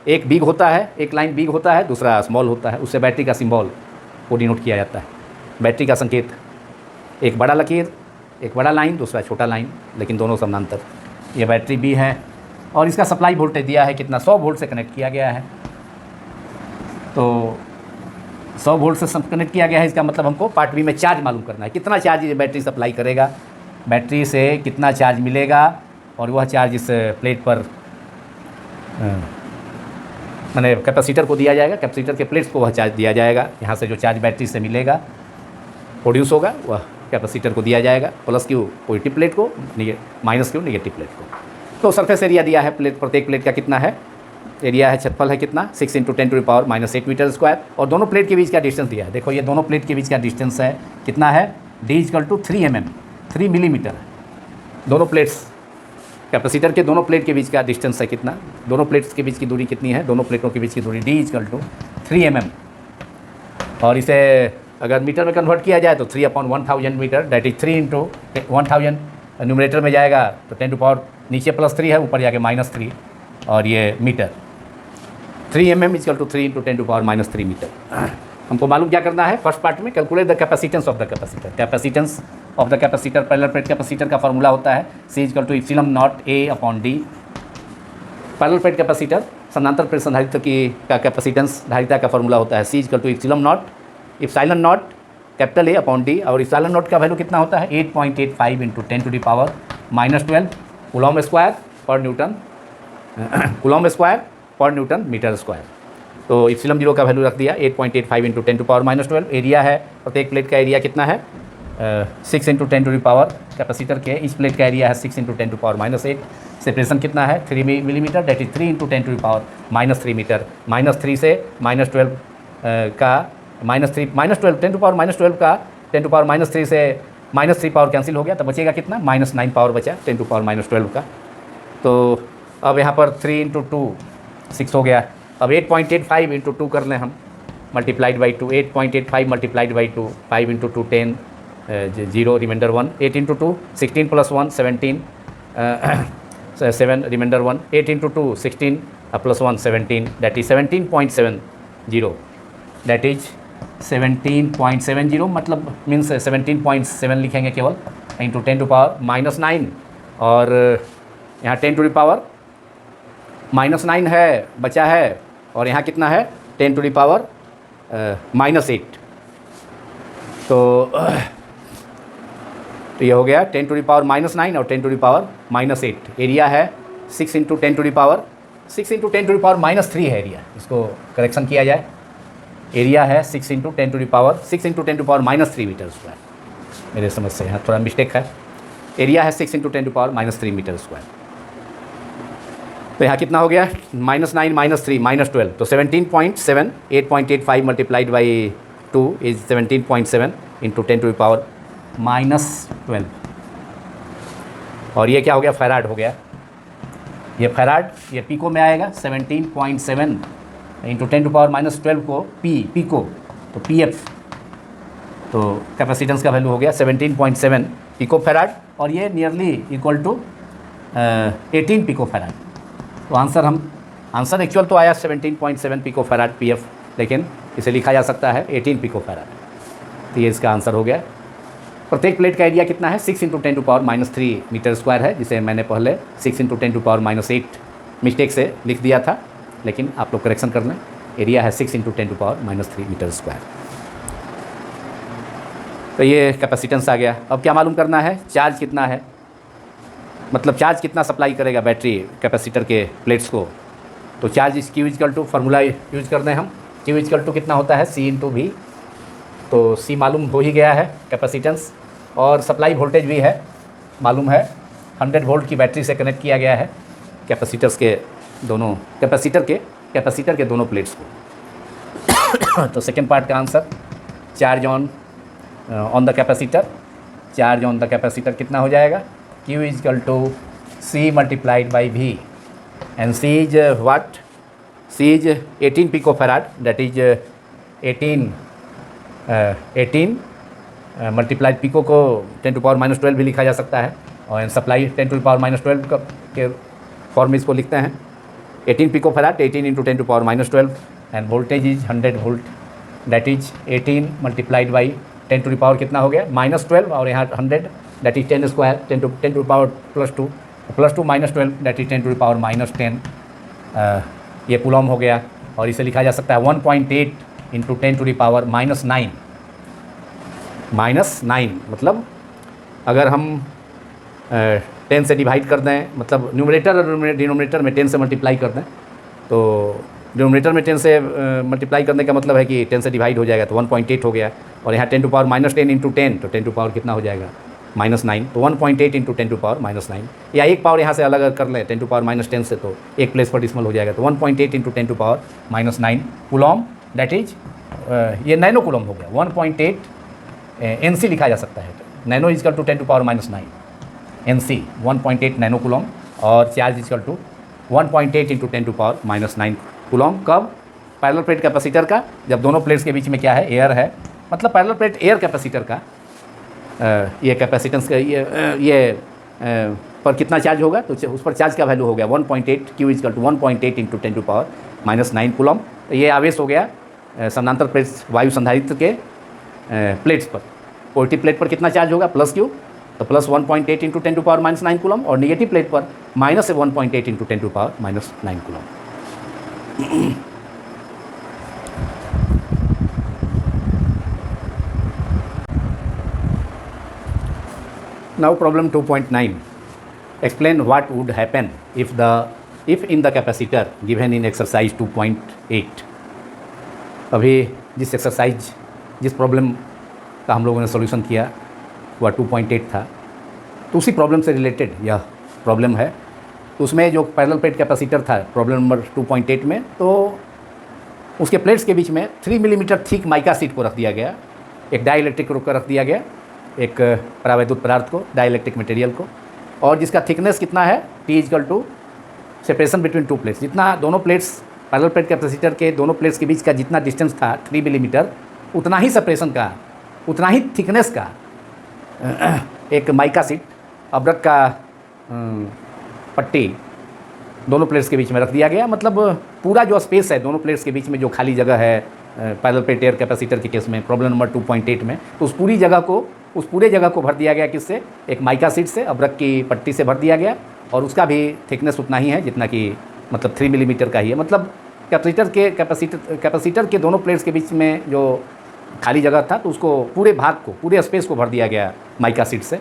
एक बिग होता है, एक लाइन बिग होता है, दूसरा स्मॉल होता है, उससे बैटरी का सिंबल को डिनोट किया जाता है। बैटरी का संकेत, एक बड़ा लकीर, एक बड़ा लाइन, दूसरा छोटा लाइन, लेकिन दोनों समानांतर। ये बैटरी बी है और इसका सप्लाई वोल्टेज दिया है कितना, 100 वोल्ट से कनेक्ट किया गया है। तो 100 वोल्ट से कनेक्ट किया गया है, इसका मतलब हमको पार्ट बी में चार्ज मालूम करना है, कितना चार्ज ये बैटरी सप्लाई करेगा, बैटरी से कितना चार्ज मिलेगा, और वह चार्ज इस प्लेट पर मैंने कैपेसिटर को दिया जाएगा, कैपेसिटर के प्लेट्स को वह चार्ज दिया जाएगा। यहाँ से जो चार्ज बैटरी से मिलेगा, प्रोड्यूस होगा, वह कैपेसिटर को दिया जाएगा, प्लस क्यू पॉजिटिव प्लेट को, माइनस क्यू नेगेटिव प्लेट को। तो सरफेस एरिया दिया है प्लेट, प्रत्येक प्लेट का कितना है, एरिया है, क्षेत्रफल है कितना 6 × 10⁻⁸ मीटर स्क्वायर। और दोनों प्लेट के बीच का डिस्टेंस दिया है, देखो ये दोनों प्लेट के बीच का डिस्टेंस है कितना है, D = 3 mm, 3 मिलीमीटर। दोनों प्लेट्स, कैपेसिटर के दोनों प्लेट के बीच का डिस्टेंस है कितना, दोनों प्लेट्स के बीच की दूरी कितनी है, दोनों प्लेटों के बीच की दूरी D = 3 mm। और इसे अगर मीटर में कन्वर्ट किया जाए तो 3/1000 मीटर, दैट इज 3 × 1000, न्यूमरेटर में जाएगा तो 10 टू पावर नीचे +3 है, ऊपर जाके -3, और ये मीटर 3 mm = 3 × 10⁻³ मीटर। हमको मालूम क्या करना है, फर्स्ट पार्ट में calculate the capacitance of the capacitor. Capacitance of the capacitor, parallel plate capacitor का फॉर्मूला होता है C = ε0A/d। Parallel plate capacitor, समानांतर प्लेट संधारित्र की का कैपेसिटेंस धारिता का फॉर्मूला होता है C = ε0 कैपिटल A/d। और ε0 का वैल्यू कितना होता है 8.85 × 10⁻⁻12 कूलॉम स्क्वायर पर न्यूटन, कूलॉम स्क्वायर पर न्यूटन मीटर स्क्वायर। तो ε0 का वैल्यू रख दिया 8.85 × 10⁻12। एरिया है, प्रत्येक प्लेट का एरिया कितना है 6 × 10⁻, कैपेसिटर के इस प्लेट का एरिया है 6 × 10⁻⁸। सेपरेशन कितना है 3 मिलीमीटर, दैट इज 3 × 10⁻³ मीटर। -3 से -12 का -3 -12 10⁻12 का 10⁻³ से -3 पावर कैंसिल हो गया, तो बचेगा कितना -9 पावर बचा 10⁻12 का। तो अब यहाँ पर 3 × 2 6 हो गया। अब 8.85 × 2 कर लें हम, multiplied by 2, 8.85 multiplied by 2, 5 × 2 10, 0 remainder 1, 8 × 2 16 + 1 17, 7 remainder 1, 8 × 2 16 + 1 17, that is 17.70, that is 17.70, मतलब मीन्स 17.7 लिखेंगे केवल, इंटू 10⁻⁻9, और यहाँ 10⁻⁻9 है बचा है, और यहाँ कितना है 10⁻⁻8। तो ये हो गया 10⁻⁻9 और 10⁻⁻8। एरिया है 6 × 10⁻⁻3 है एरिया, इसको करेक्शन किया जाए। एरिया है 6 × 10⁻3 मीटर स्क्वायर। मेरे समझ से यहाँ थोड़ा मिस्टेक है, एरिया है 6 × 10⁻³ मीटर स्क्वायर। तो यहाँ कितना हो गया, -9 -3 -12, तो 17.7, 8.85 मल्टीप्लाइड बाई 2 इज 17.7 इंटू 10⁻⁻12। और ये क्या हो गया, फैराड हो गया। ये फैराड, ये पिको में आएगा। 17.7 इंटू 10⁻12 को पिको, तो PF, तो कैपेसिटेंस का वैल्यू हो गया 17.7 पिको फैराड, और ये nearly equal to 18 picofarad. तो आंसर एक्चुअल तो आया 17.7 पिको फैराड PF, लेकिन इसे लिखा जा सकता है 18 पिको फैराड। तो ये इसका आंसर हो गया। प्रत्येक प्लेट का एरिया कितना है, 6 इंटू 10⁻³ मीटर स्क्वायर है, जिसे मैंने पहले 6 इंटू 10⁻8 मिस्टेक से लिख दिया था, लेकिन आप लोग करेक्शन कर लें। एरिया है 6 इंटू 10⁻³ मीटर स्क्वायर। तो ये कैपेसिटेंस आ गया। अब क्या मालूम करना है, चार्ज कितना है, मतलब चार्ज कितना सप्लाई करेगा बैटरी कैपेसिटर के प्लेट्स को। तो charge is Q equal to, formula use करते हैं हम। Q इक्वल टू कितना होता है, C इंटू V। तो C मालूम हो ही गया है कैपेसिटेंस, और सप्लाई वोल्टेज भी है मालूम है। 100 वोल्ट की बैटरी से कनेक्ट किया गया है कैपेसिटर के दोनों प्लेट्स को। तो सेकेंड पार्ट का answer, charge on the capacitor, charge on the capacitor कितना हो जाएगा, Q equal to C multiplied by V, and C is what, C is 18 pico farad, that is 18 multiplied pico को 10⁻12 भी लिखा जा सकता है, और सप्लाई 10⁻12 के फॉर्म में इसको लिखते हैं 18 picofarad, 18 into 10⁻12, and voltage is 100 volt, that is 18 multiplied by 10 to the power कितना हो गया, -12, और यहाँ 100, that is 10 square, 10 to the power +2 -12, that is 10 to the power -10। ये कूलम हो गया, और इसे लिखा जा सकता है 1.8 इंटू 10 टू द पावर -9। -9 मतलब अगर हम 10 से डिवाइड कर दें, मतलब न्यूमरेटर और डिनोमिनेटर में 10 से मल्टीप्लाई कर दें, तो डिनोमिनेटर में 10 से मल्टीप्लाई करने का मतलब है कि 10 से डिवाइड हो जाएगा, तो 1.8 हो गया। और यहाँ 10 टू पावर -10 इंटू 10, तो 10 टू पावर कितना हो जाएगा, -9। तो 1.8 इंटू 10 टू पावर -9, या एक पावर यहाँ से अलग कर लें 10 टू पावर -10 से, तो एक प्लेस पर डिसिमल हो जाएगा। तो 1.8 into 10 to power -9 coulomb, that is ये नैनो कूलम हो गया। 1.8 NC लिखा जा सकता है, nano equal to 10 to power -9 NC 1.8 nano coulomb, और charge equal to 1.8 into 10 to power -9 coulomb. कब, पैरेलल प्लेट कैपेसिटर का, जब दोनों प्लेट्स के बीच में क्या है, एयर है, मतलब पैरेलल प्लेट एयर कैपेसिटर का ये कैपेसिटेंस का ये पर कितना चार्ज होगा, तो उस पर चार्ज का वैल्यू हो गया 1.8, Q is equal to 1.8 into 10 to power -9 coulomb. तो ये आवेश हो गया समानांतर प्लेट्स वायु संधारित्र के प्लेट्स पर। पॉजिटिव प्लेट पर कितना चार्ज होगा, +Q, तो +1.8 इंटू 10 टू पावर -9 कूलम, और नेगेटिव प्लेट पर -1.8 into 10 to power -9 coulomb. Now problem 2.9, explain what would happen if in the capacitor given in exercise 2.8। अभी जिस प्रॉब्लम का हम लोगों ने सॉल्यूशन किया वह 2.8 था, तो उसी प्रॉब्लम से रिलेटेड यह प्रॉब्लम है। तो उसमें जो पैरेलल प्लेट कैपेसिटर था प्रॉब्लम नंबर 2.8 में, तो उसके प्लेट्स के बीच में 3 मिलीमीटर थिक माइका शीट को रख दिया गया, एक डाइइलेक्ट्रिक को रख दिया गया, एक परावैद्युत पदार्थ को, डाइइलेक्ट्रिक मटेरियल को, और जिसका थिकनेस कितना है, T equal to separation between two plates, जितना दोनों प्लेट्स पैरेलल प्लेट कैपेसिटर के दोनों प्लेट्स के बीच का जितना डिस्टेंस था 3 मिलीमीटर, उतना ही सेपरेशन का, उतना ही थिकनेस का एक माइका शीट, अब्रक का पट्टी दोनों प्लेट्स के बीच में रख दिया गया। मतलब पूरा जो स्पेस है दोनों प्लेट्स के बीच में, जो खाली जगह है पैरेलल प्लेट एयर कैपेसिटर के केस में प्रॉब्लम नंबर 2.8 में, तो उस पूरे जगह को भर दिया गया किससे, एक माइका शीट से, अब्रक की पट्टी से भर दिया गया, और उसका भी थिकनेस उतना ही है जितना कि मतलब 3 मिलीमीटर का ही है। मतलब कैपेसिटर के दोनों प्लेट्स के बीच में जो खाली जगह था, तो उसको पूरे भाग को, पूरे स्पेस को भर दिया गया माइका शीट से,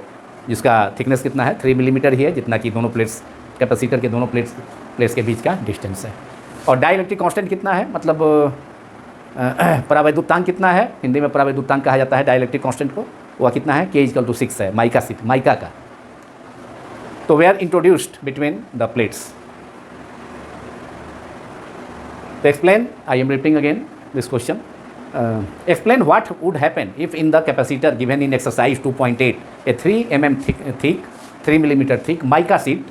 जिसका थिकनेस कितना है, 3 मिलीमीटर ही है, जितना कि दोनों प्लेट्स कैपेसिटर के दोनों प्लेट्स के बीच का डिस्टेंस है। और डाइइलेक्ट्रिक कांस्टेंट कितना है, मतलब परावैद्युतांक कितना है, हिंदी में परावैद्युतांक कहा जाता है डाइइलेक्ट्रिक कांस्टेंट को, वह कितना है, K इक्वल टू 6 है, माइका का। तो they are introduced between the plates, तो explain, I am repeating again this question, explain what would happen if in the capacitor given in exercise 2.8 a 3 mm thick 3 millimeter thick mica sheet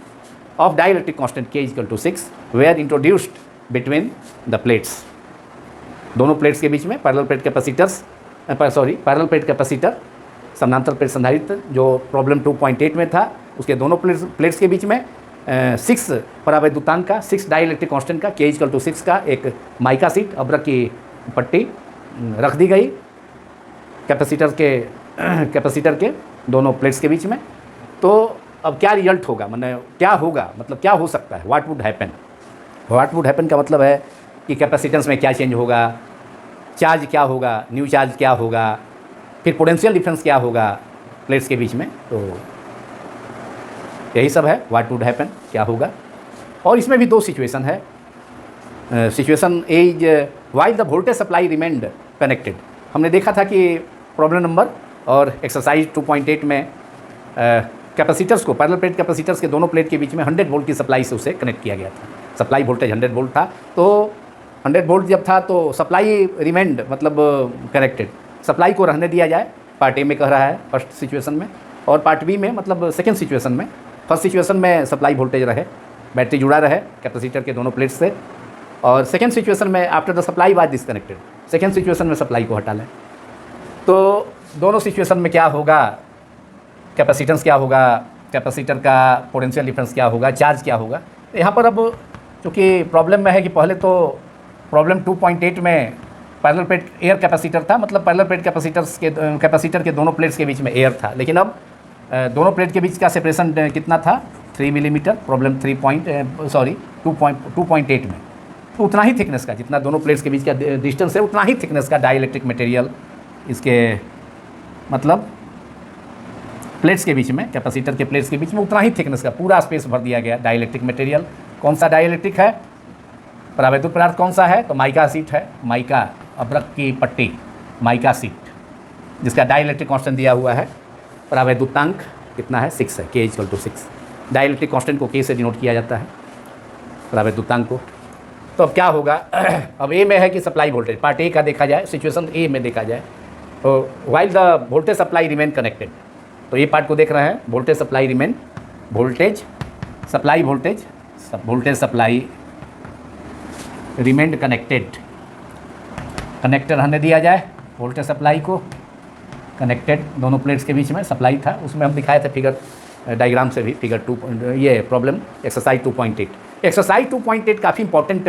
of dielectric constant K is equal to 6 were introduced between the plates. दोनों plates के बीच में parallel plate capacitors parallel plate capacitor समानांतर plate संधारित्र जो problem 2.8 में था उसके दोनों प्लेट्स के बीच में 6 परावैद्युतांक का 6 डाइलेक्ट्रिक कांस्टेंट का K इक्वल टू 6 का एक माइका सीट अब्रक की पट्टी रख दी गई कैपेसिटर के दोनों प्लेट्स के बीच में। तो अब क्या रिजल्ट होगा, मतलब क्या होगा, मतलब क्या हो सकता है, व्हाट वुड हैपन का मतलब है कि कैपेसिटेंस में क्या चेंज होगा, चार्ज क्या होगा, न्यू चार्ज क्या होगा, फिर पोटेंशियल डिफरेंस क्या होगा प्लेट्स के बीच में। तो यही सब है व्हाट वुड हैपन, क्या होगा। और इसमें भी दो सिचुएशन है। Situation A is while the voltage supply remained connected. हमने देखा था कि प्रॉब्लम नंबर और एक्सरसाइज 2.8 में कैपेसिटर्स को पैरेलल प्लेट कैपेसिटर्स के दोनों प्लेट के बीच में 100 वोल्ट की सप्लाई से उसे कनेक्ट किया गया था। सप्लाई वोल्टेज 100 वोल्ट था, तो 100 वोल्ट जब था तो सप्लाई रिमेंड मतलब कनेक्टेड, सप्लाई को रहने दिया जाए, पार्ट ए में कह रहा है फर्स्ट सिचुएशन में, और पार्ट बी में मतलब सेकेंड सिचुएशन में। फर्स्ट सिचुएशन में सप्लाई वोल्टेज रहे, बैटरी जुड़ा रहे कैपेसिटर के दोनों प्लेट्स से, और सेकेंड सिचुएशन में after the supply was disconnected, second situation में सप्लाई को हटा लें। तो दोनों सिचुएशन में क्या होगा, कैपेसिटेंस क्या होगा, कैपेसिटर का पोटेंशियल डिफरेंस क्या होगा, चार्ज क्या होगा। तो यहाँ पर अब चूँकि प्रॉब्लम में है कि पहले तो प्रॉब्लम 2.8 में पैरेलल प्लेट एयर कैपेसिटर था, मतलब पैरेलल प्लेट कैपेसिटर के दोनों प्लेट्स के बीच में एयर था, लेकिन अब दोनों प्लेट के बीच का सेपरेशन कितना था, 3 मिलीमीटर, प्रॉब्लम 2.8 में। तो उतना ही थिकनेस का, जितना दोनों प्लेट्स के बीच का डिस्टेंस है उतना ही थिकनेस का डाइलेक्ट्रिक मटेरियल इसके मतलब प्लेट्स के बीच में, कैपेसिटर के प्लेट्स के बीच में उतना ही थिकनेस का पूरा स्पेस भर दिया गया डाइलेक्ट्रिक मटेरियल। कौन सा डाइलेक्ट्रिक है, परावैद्युत पदार्थ कौन सा है, तो माइका सीट है, माइका अब्रक की पट्टी, माइका सीट जिसका डाइलेक्ट्रिक कांस्टेंट दिया हुआ है, परावैद्युतांक कितना है, 6 है, K equal to 6। Dielectric constant को K से डिनोट किया जाता है, परावैद्युतांक को। तो अब क्या होगा, अब ए में है कि सप्लाई वोल्टेज, पार्ट ए का देखा जाए, सिचुएशन ए में देखा जाए, तो while the voltage supply remain connected, तो ये पार्ट को देख रहे हैं, voltage supply remain, voltage supply remained connected, connected रहने दिया जाए, वोल्टेज सप्लाई को कनेक्टेड, दोनों प्लेट्स के बीच में सप्लाई था, उसमें हम दिखाए थे फिगर डायग्राम से भी, फिगर 2 ये प्रॉब्लम एक्सरसाइज 2.8। एक्सरसाइज 2.8 काफ़ी इंपॉर्टेंट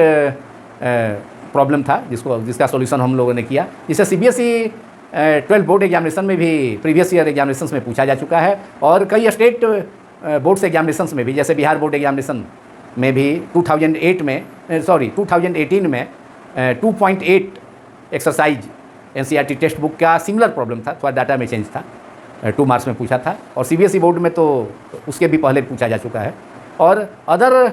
प्रॉब्लम था जिसका सॉल्यूशन हम लोगों ने किया, जिसे CBSE 12 बोर्ड एग्जामिनेशन में भी प्रीवियस ईयर एग्जामिनेशंस में पूछा जा चुका है, और कई स्टेट बोर्ड्स एग्जामिनेशंस में भी, जैसे बिहार बोर्ड एग्जामिनेशन में भी 2018 में 2.8 एक्सरसाइज NCERT टेक्स्ट बुक का सिमिलर प्रॉब्लम था, थोड़ा डाटा में चेंज था, 2 मार्क्स में पूछा था, और CBSE बोर्ड में तो उसके भी पहले पूछा जा चुका है, और अदर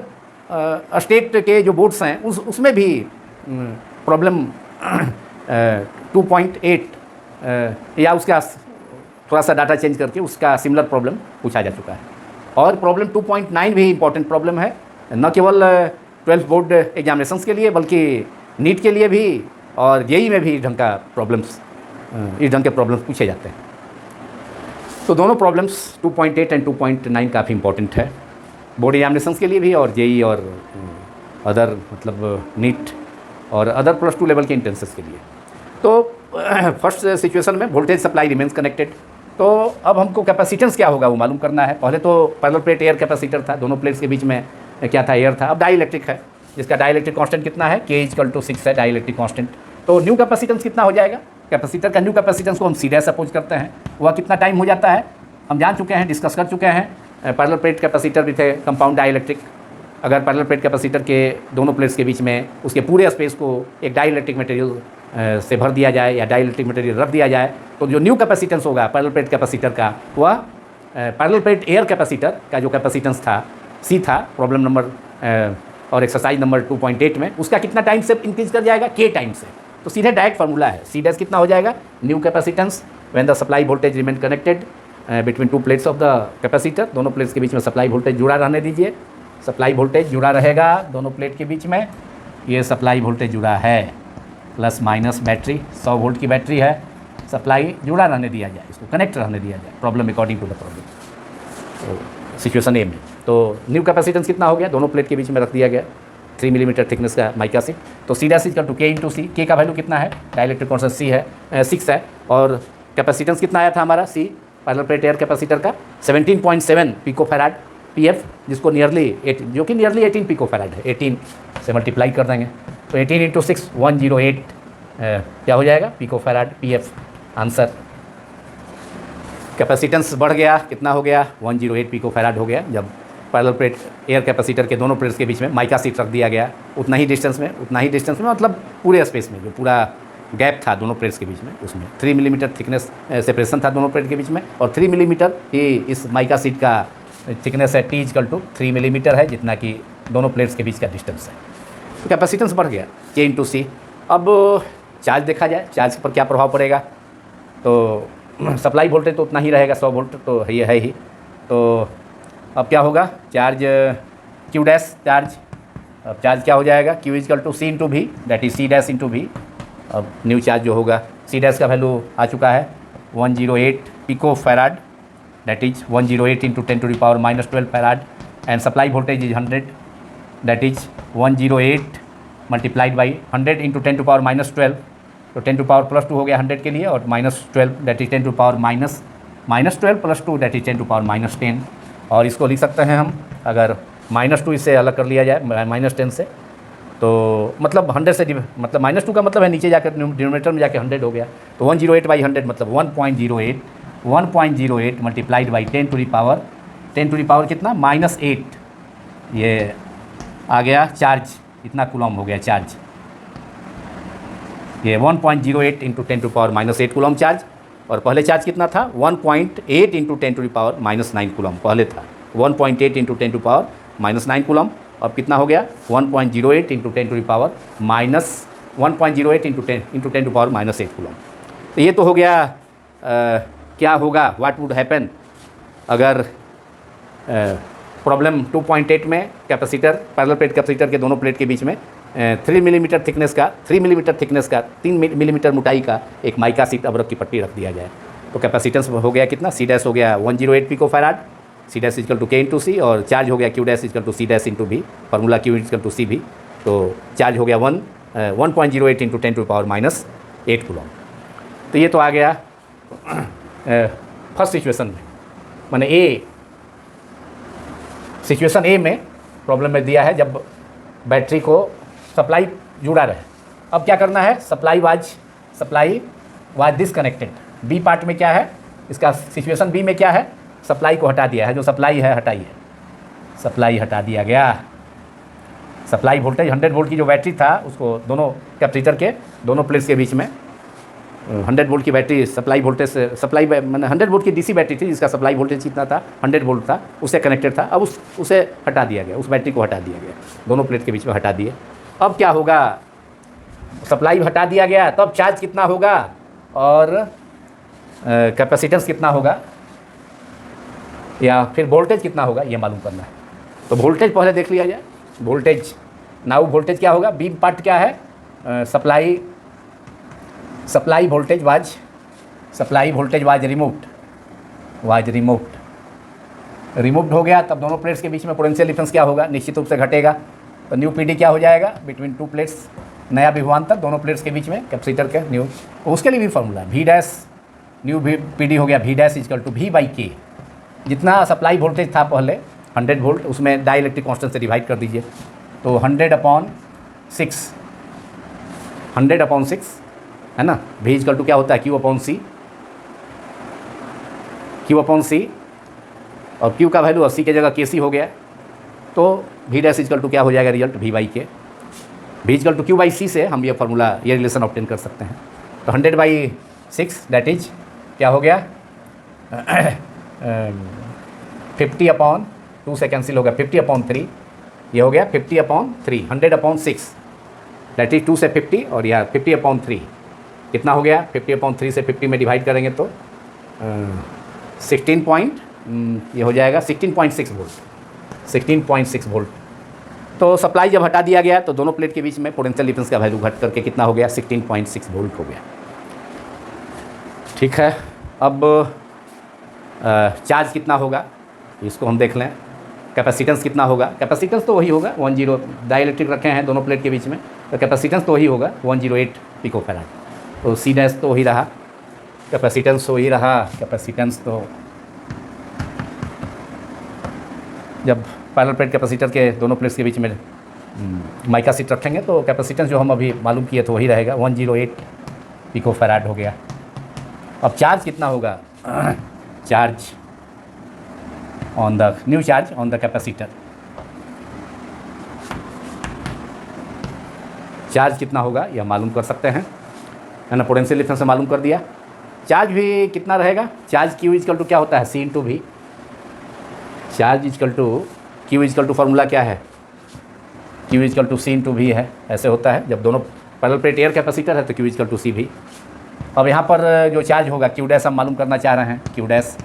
स्टेट के जो बोर्ड्स हैं उसमें भी प्रॉब्लम 2.8 या उसका थोड़ा सा डाटा चेंज करके उसका सिमिलर प्रॉब्लम पूछा जा चुका है। और प्रॉब्लम 2.9 भी इम्पॉर्टेंट प्रॉब्लम है, न केवल 12 बोर्ड एग्जामिनेशंस के लिए बल्कि नीट के लिए भी, और JEE में भी इस ढंग के प्रॉब्लम्स पूछे जाते हैं। तो दोनों प्रॉब्लम्स 2.8 एंड 2.9 काफ़ी इंपॉर्टेंट है बोर्ड एग्जामिनेशंस के लिए भी, और JEE और अदर मतलब नीट और अदर +2 लेवल के एंट्रेंसेस के लिए। तो फर्स्ट सिचुएशन में वोल्टेज सप्लाई रिमेन्स कनेक्टेड, तो अब हमको कैपेसिटेंस क्या होगा वो मालूम करना है। पहले तो पैरेलल प्लेट एयर कैपेसिटर था, दोनों प्लेट्स के बीच में क्या था, एयर था। अब डाइलेक्ट्रिक है, जिसका डाइलेक्ट्रिक कांस्टेंट कितना है, K इक्वल टू 6 है डाइलेक्ट्रिक कांस्टेंट। तो न्यू कैपेसिटेंस कितना हो जाएगा, कैपेसिटर का न्यू कैपेसिटेंस को हम सीधे सपोज करते हैं, वह कितना टाइम हो जाता है, हम जान चुके हैं, डिस्कस कर चुके हैं। पैरेलल प्लेट कैपेसिटर भी थे कंपाउंड डाइलेक्ट्रिक, अगर पैरेलल प्लेट कैपेसिटर के दोनों प्लेट्स के बीच में उसके पूरे स्पेस को एक डाइलेक्ट्रिक मटेरियल से भर दिया जाए या डाइलेक्ट्रिक मटेरियल रख दिया जाए, तो जो न्यू कैपेसिटेंस होगा पैरेलल प्लेट कैपेसिटर का, वह पैरेलल प्लेट एयर कैपेसिटर का जो कैपेसिटेंस था C था प्रॉब्लम नंबर और एक्सरसाइज नंबर 2.8 में, उसका कितना टाइम से इंक्रीज कर जाएगा, K टाइम से। तो सीधे डायरेक्ट फार्मूला है, C डैश कितना हो जाएगा, new capacitance when the supply voltage remain connected between 2 plates of the capacitor, दोनों प्लेट्स के बीच में सप्लाई वोल्टेज जुड़ा रहने दीजिए, सप्लाई वोल्टेज जुड़ा रहेगा दोनों प्लेट के बीच में, ये सप्लाई वोल्टेज जुड़ा है, प्लस माइनस बैटरी 100 वोल्ट की बैटरी है, सप्लाई जुड़ा रहने दिया जाए, इसको कनेक्ट रहने दिया जाए, problem according to the problem. तो सिचुएशन ए में तो न्यू कैपेसिटेंस कितना हो गया, दोनों प्लेट के बीच में रख दिया गया 3 मिलीमीटर थिकनेस का माइका शीट। तो सी dash equal to K into सी, के का वैल्यू कितना है, डाइलेक्ट्रिक कांस्टेंट सी है 6 है, और कैपेसिटेंस कितना आया था हमारा C parallel plate air capacitor का 17.7 पिको फैराड पीएफ, जिसको नियरली 8 जो कि नियरली 18 पिको फैराड है, 18 से मल्टीप्लाई कर देंगे तो 18 इंटू 6 108 क्या हो जाएगा picofarad PF answer. Capacitance बढ़ गया, कितना हो गया 108 पिको फैराड हो गया जब पैरेलल प्लेट एयर कैपेसिटर के दोनों प्लेट्स के बीच में माइका शीट रख दिया गया, उतना ही डिस्टेंस में मतलब पूरे स्पेस में जो पूरा गैप था दोनों प्लेट्स के बीच में, उसमें 3 मिलीमीटर थिकनेस सेपरेशन था दोनों प्लेट के बीच में, और 3 मिलीमीटर ही इस माइका शीट का थिकनेस है, टी इक्वल टू 3 मिलीमीटर है, जितना कि दोनों प्लेट्स के बीच का डिस्टेंस है। तो कैपेसिटेंस बढ़ गया के इंटू सी। अब चार्ज देखा जाए, चार्ज पर क्या प्रभाव पड़ेगा, तो सप्लाई वोल्टेज तो उतना ही रहेगा 100 वोल्ट तो ये है ही। तो अब क्या होगा, चार्ज क्यू डैश चार्ज, अब चार्ज क्या हो जाएगा Q equal to C into V, that is C dash into V. अब न्यू चार्ज जो होगा, सी डैश का वैल्यू आ चुका है 108 pico farad, that is 108 into 10⁻⁻12 farad, and supply voltage is 100, that is 108 multiplied by 100 into 10⁻⁻12, तो 10⁻+2 हो गया 100 के लिए, और -12 that is 10⁻⁻12 plus 2 that is 10⁻−10, और इसको लिख सकते हैं हम, अगर -2 इससे अलग कर लिया जाए -10 से, तो मतलब 100 से मतलब -2 का मतलब है नीचे जाकर डिनोमिनेटर में जाके 100 हो गया, तो 108/100 मतलब 1.08 multiplied by 10 to the power कितना -8, ये आ गया चार्ज, इतना कूलम हो गया चार्ज, ये 1.08 इंटू 10⁻⁻8 कूलम चार्ज, और पहले चार्ज कितना था 1.8 इंटू 10⁻�9 कूलम पहले था, 1.8 इंटू 10⁻�9 कूलम, अब कितना हो गया 1.08 इंटू 10⁻1.08 इंटू 10⁻8 कूलम। तो ये तो हो गया क्या होगा, व्हाट वुड हैपन अगर प्रॉब्लम 2.8 में कैपेसिटर पैरेलल प्लेट कैपेसिटर के दोनों प्लेट के बीच में 3 मिलीमीटर थिकनेस का 3 मिलीमीटर मोटाई का एक माइका शीट अबरक की पट्टी रख दिया जाए, तो कैपेसिटेंस हो गया कितना, सी डैश हो गया 108 picofarad, C dash equal to K into C, और चार्ज हो गया Q dash equal to C dash into V, formula Q equal to C V, तो चार्ज हो गया 1.08 इंटू 10⁻⁻8 कूलम। तो ये तो आ गया फर्स्ट सिचुएशन में, मैंने ए सिचुएशन ए में प्रॉब्लम में दिया है जब बैटरी को सप्लाई जुड़ा रहे। अब क्या करना है, supply was disconnected. B part में क्या है, इसका सिचुएशन बी में क्या है, सप्लाई को हटा दिया है, जो सप्लाई है हटाई है, सप्लाई हटा दिया गया, सप्लाई वोल्टेज 100 वोल्ट की जो बैटरी था उसको दोनों कैपेसिटर के दोनों प्लेट्स के बीच में 100 वोल्ट की बैटरी सप्लाई वोल्टेज से सप्लाई मैंने 100 वोल्ट की डीसी बैटरी थी जिसका सप्लाई वोल्टेज कितना था 100 वोल्ट था, उससे कनेक्टेड था। अब उसे हटा दिया गया, उस बैटरी को हटा दिया गया, दोनों प्लेट के बीच में हटा दिए। अब क्या होगा, सप्लाई हटा दिया गया, तब चार्ज कितना होगा और कैपेसिटेंस कितना होगा या फिर वोल्टेज कितना होगा ये मालूम करना है। तो वोल्टेज पहले देख लिया जाए, वोल्टेज नाउ वोल्टेज क्या होगा, बी पार्ट क्या है, सप्लाई वोल्टेज वाज रिमूव्ड हो गया, तब दोनों प्लेट्स के बीच में पोटेंशियल डिफरेंस क्या होगा, निश्चित रूप से घटेगा। तो न्यू पीडी क्या हो जाएगा, बिटवीन टू प्लेट्स, नया विभवांतर दोनों प्लेट्स के बीच में कैपेसिटर के न्यू, उसके लिए भी formula V dash new PD हो गया V dash equal to V by K. जितना सप्लाई वोल्टेज था पहले 100 वोल्ट, उसमें डाई इलेक्ट्रिक कांस्टेंट से डिवाइड कर दीजिए, तो 100/6 है ना। V इक्वल टू क्या होता है Q अपॉन C, और Q का वैल्यू 80 की जगह KC हो गया, तो V डैश इक्वल टू क्या हो जाएगा result V by K. V equal to Q by C से हम ये फार्मूला ये रिलेशन ऑब्टेन कर सकते हैं। तो 100/6 दैट इज क्या हो गया 50/2 से कैंसिल हो गया 50/3, ये हो गया 50/3, 100/6 दैट इज 2 से 50 और यह 50/3 कितना हो गया 50/3 से 50 में डिवाइड करेंगे तो 16 पॉइंट ये हो जाएगा 16.6 वोल्ट। तो सप्लाई जब हटा दिया गया तो दोनों प्लेट के बीच में पोटेंशियल डिफरेंस का वैल्यू घट करके कितना हो गया, 16.6 वोल्ट हो गया। ठीक है, अब चार्ज कितना होगा इसको हम देख लें। कैपेसिटेंस कितना होगा, कैपेसिटेंस तो वही होगा 10, डाइलेक्ट्रिक रखे हैं दोनों प्लेट के बीच में, तो कैपेसिटेंस तो वही होगा 108 पिकोफैराड। तो सी डैश तो वही रहा, कैपेसिटेंस तो वही रहा। कैपेसिटेंस तो जब पैरेलल प्लेट कैपेसिटर के दोनों प्लेट्स के बीच में माइका सीट रखेंगे तो कैपेसिटेंस जो हम अभी मालूम किए तो वही रहेगा 108 पिकोफैराड हो गया। अब चार्ज कितना होगा, charge on the new charge on the capacitor, charge कितना होगा यह मालूम कर सकते हैं, है ना। पोटेंशियल डिफरेंस से मालूम कर दिया। चार्ज भी कितना रहेगा, चार्ज क्यू इजकल टू क्या होता है, C into V. Charge equal to Q is equal to formula क्या है, Q is equal to C into V है, ऐसे होता है। जब दोनों पैरेलल प्लेट एयर कैपेसिटर है तो Q is equal to C V. अब यहाँ पर जो चार्ज होगा क्यू डैश हम मालूम करना चाह रहे हैं, क्यू डैश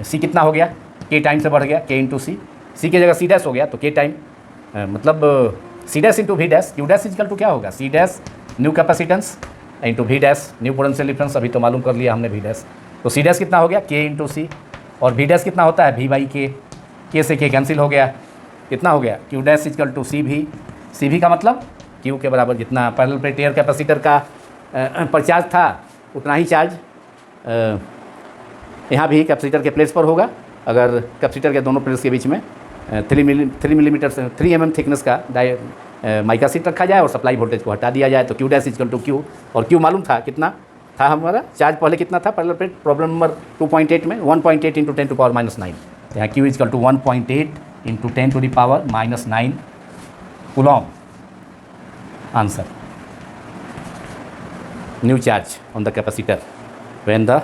सी कितना हो गया, के टाइम से बढ़ गया, के इंटू सी, सी की जगह सी डैश हो गया तो के टाइम मतलब C dash into V dash. Q dash is equal to क्या होगा, C dash new capacitance into V dash new potential difference, अभी तो मालूम कर लिया हमने वी डैश। तो सी डैश कितना हो गया, के इंटू सी, और वी डैश कितना होता है, वी बाई के से के कैंसिल हो गया, कितना हो गया, Q dash is equal to C भी का मतलब क्यू के बराबर जितना पैरेलल प्लेट एयर कैपेसिटर का पर चार्ज था उतना ही चार्ज यहाँ भी कैपेसिटर के प्लेट्स पर होगा। अगर कैपेसिटर के दोनों प्लेट्स के बीच में 3 मिलीमीटर से 3 mm थिकनेस का माइका सीट रखा जाए और सप्लाई वोल्टेज को हटा दिया जाए तो Q dash is equal to Q, और क्यू मालूम था कितना था हमारा, चार्ज पहले कितना था पैरेलल प्लेट प्रॉब्लम नंबर 2.8 में 1.8 इंटू 10 टू पावर -9, यहाँ Q is equal to 1.8 into 10 to the power -9 coulomb. Answer new charge on the capacitor when the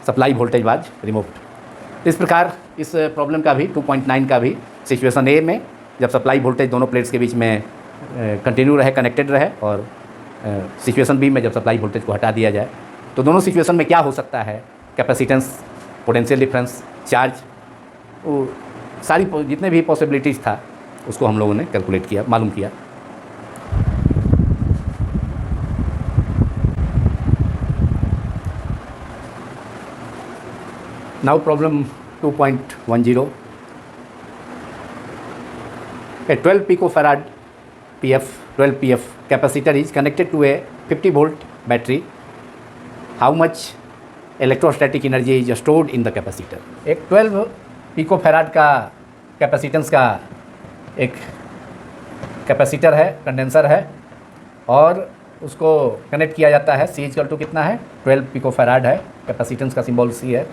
supply voltage was removed. इस प्रकार इस प्रॉब्लम का भी 2.9 का भी सिचुएशन ए में जब सप्लाई वोल्टेज दोनों प्लेट्स के बीच में कंटिन्यू रहे, कनेक्टेड रहे, और सिचुएशन बी में जब सप्लाई वोल्टेज को हटा दिया जाए तो दोनों सिचुएशन में क्या हो सकता है, कैपेसिटेंस, पोटेंशियल डिफरेंस, चार्ज, वो सारी जितने भी पॉसिबिलिटीज़ था उसको हम लोगों ने कैलकुलेट किया, मालूम किया। Now problem 2.10. A 12 picofarad PF capacitor is connected to a 50 volt battery. How much electrostatic energy is stored in the capacitor? एक 12 picofarad का कैपेसिटेंस का एक कैपेसिटर है, कंडेंसर है, और उसको कनेक्ट किया जाता है। सी इक्वल टू कितना है, 12 पिकोफैराड है, कैपेसिटेंस का सिंबल सी है,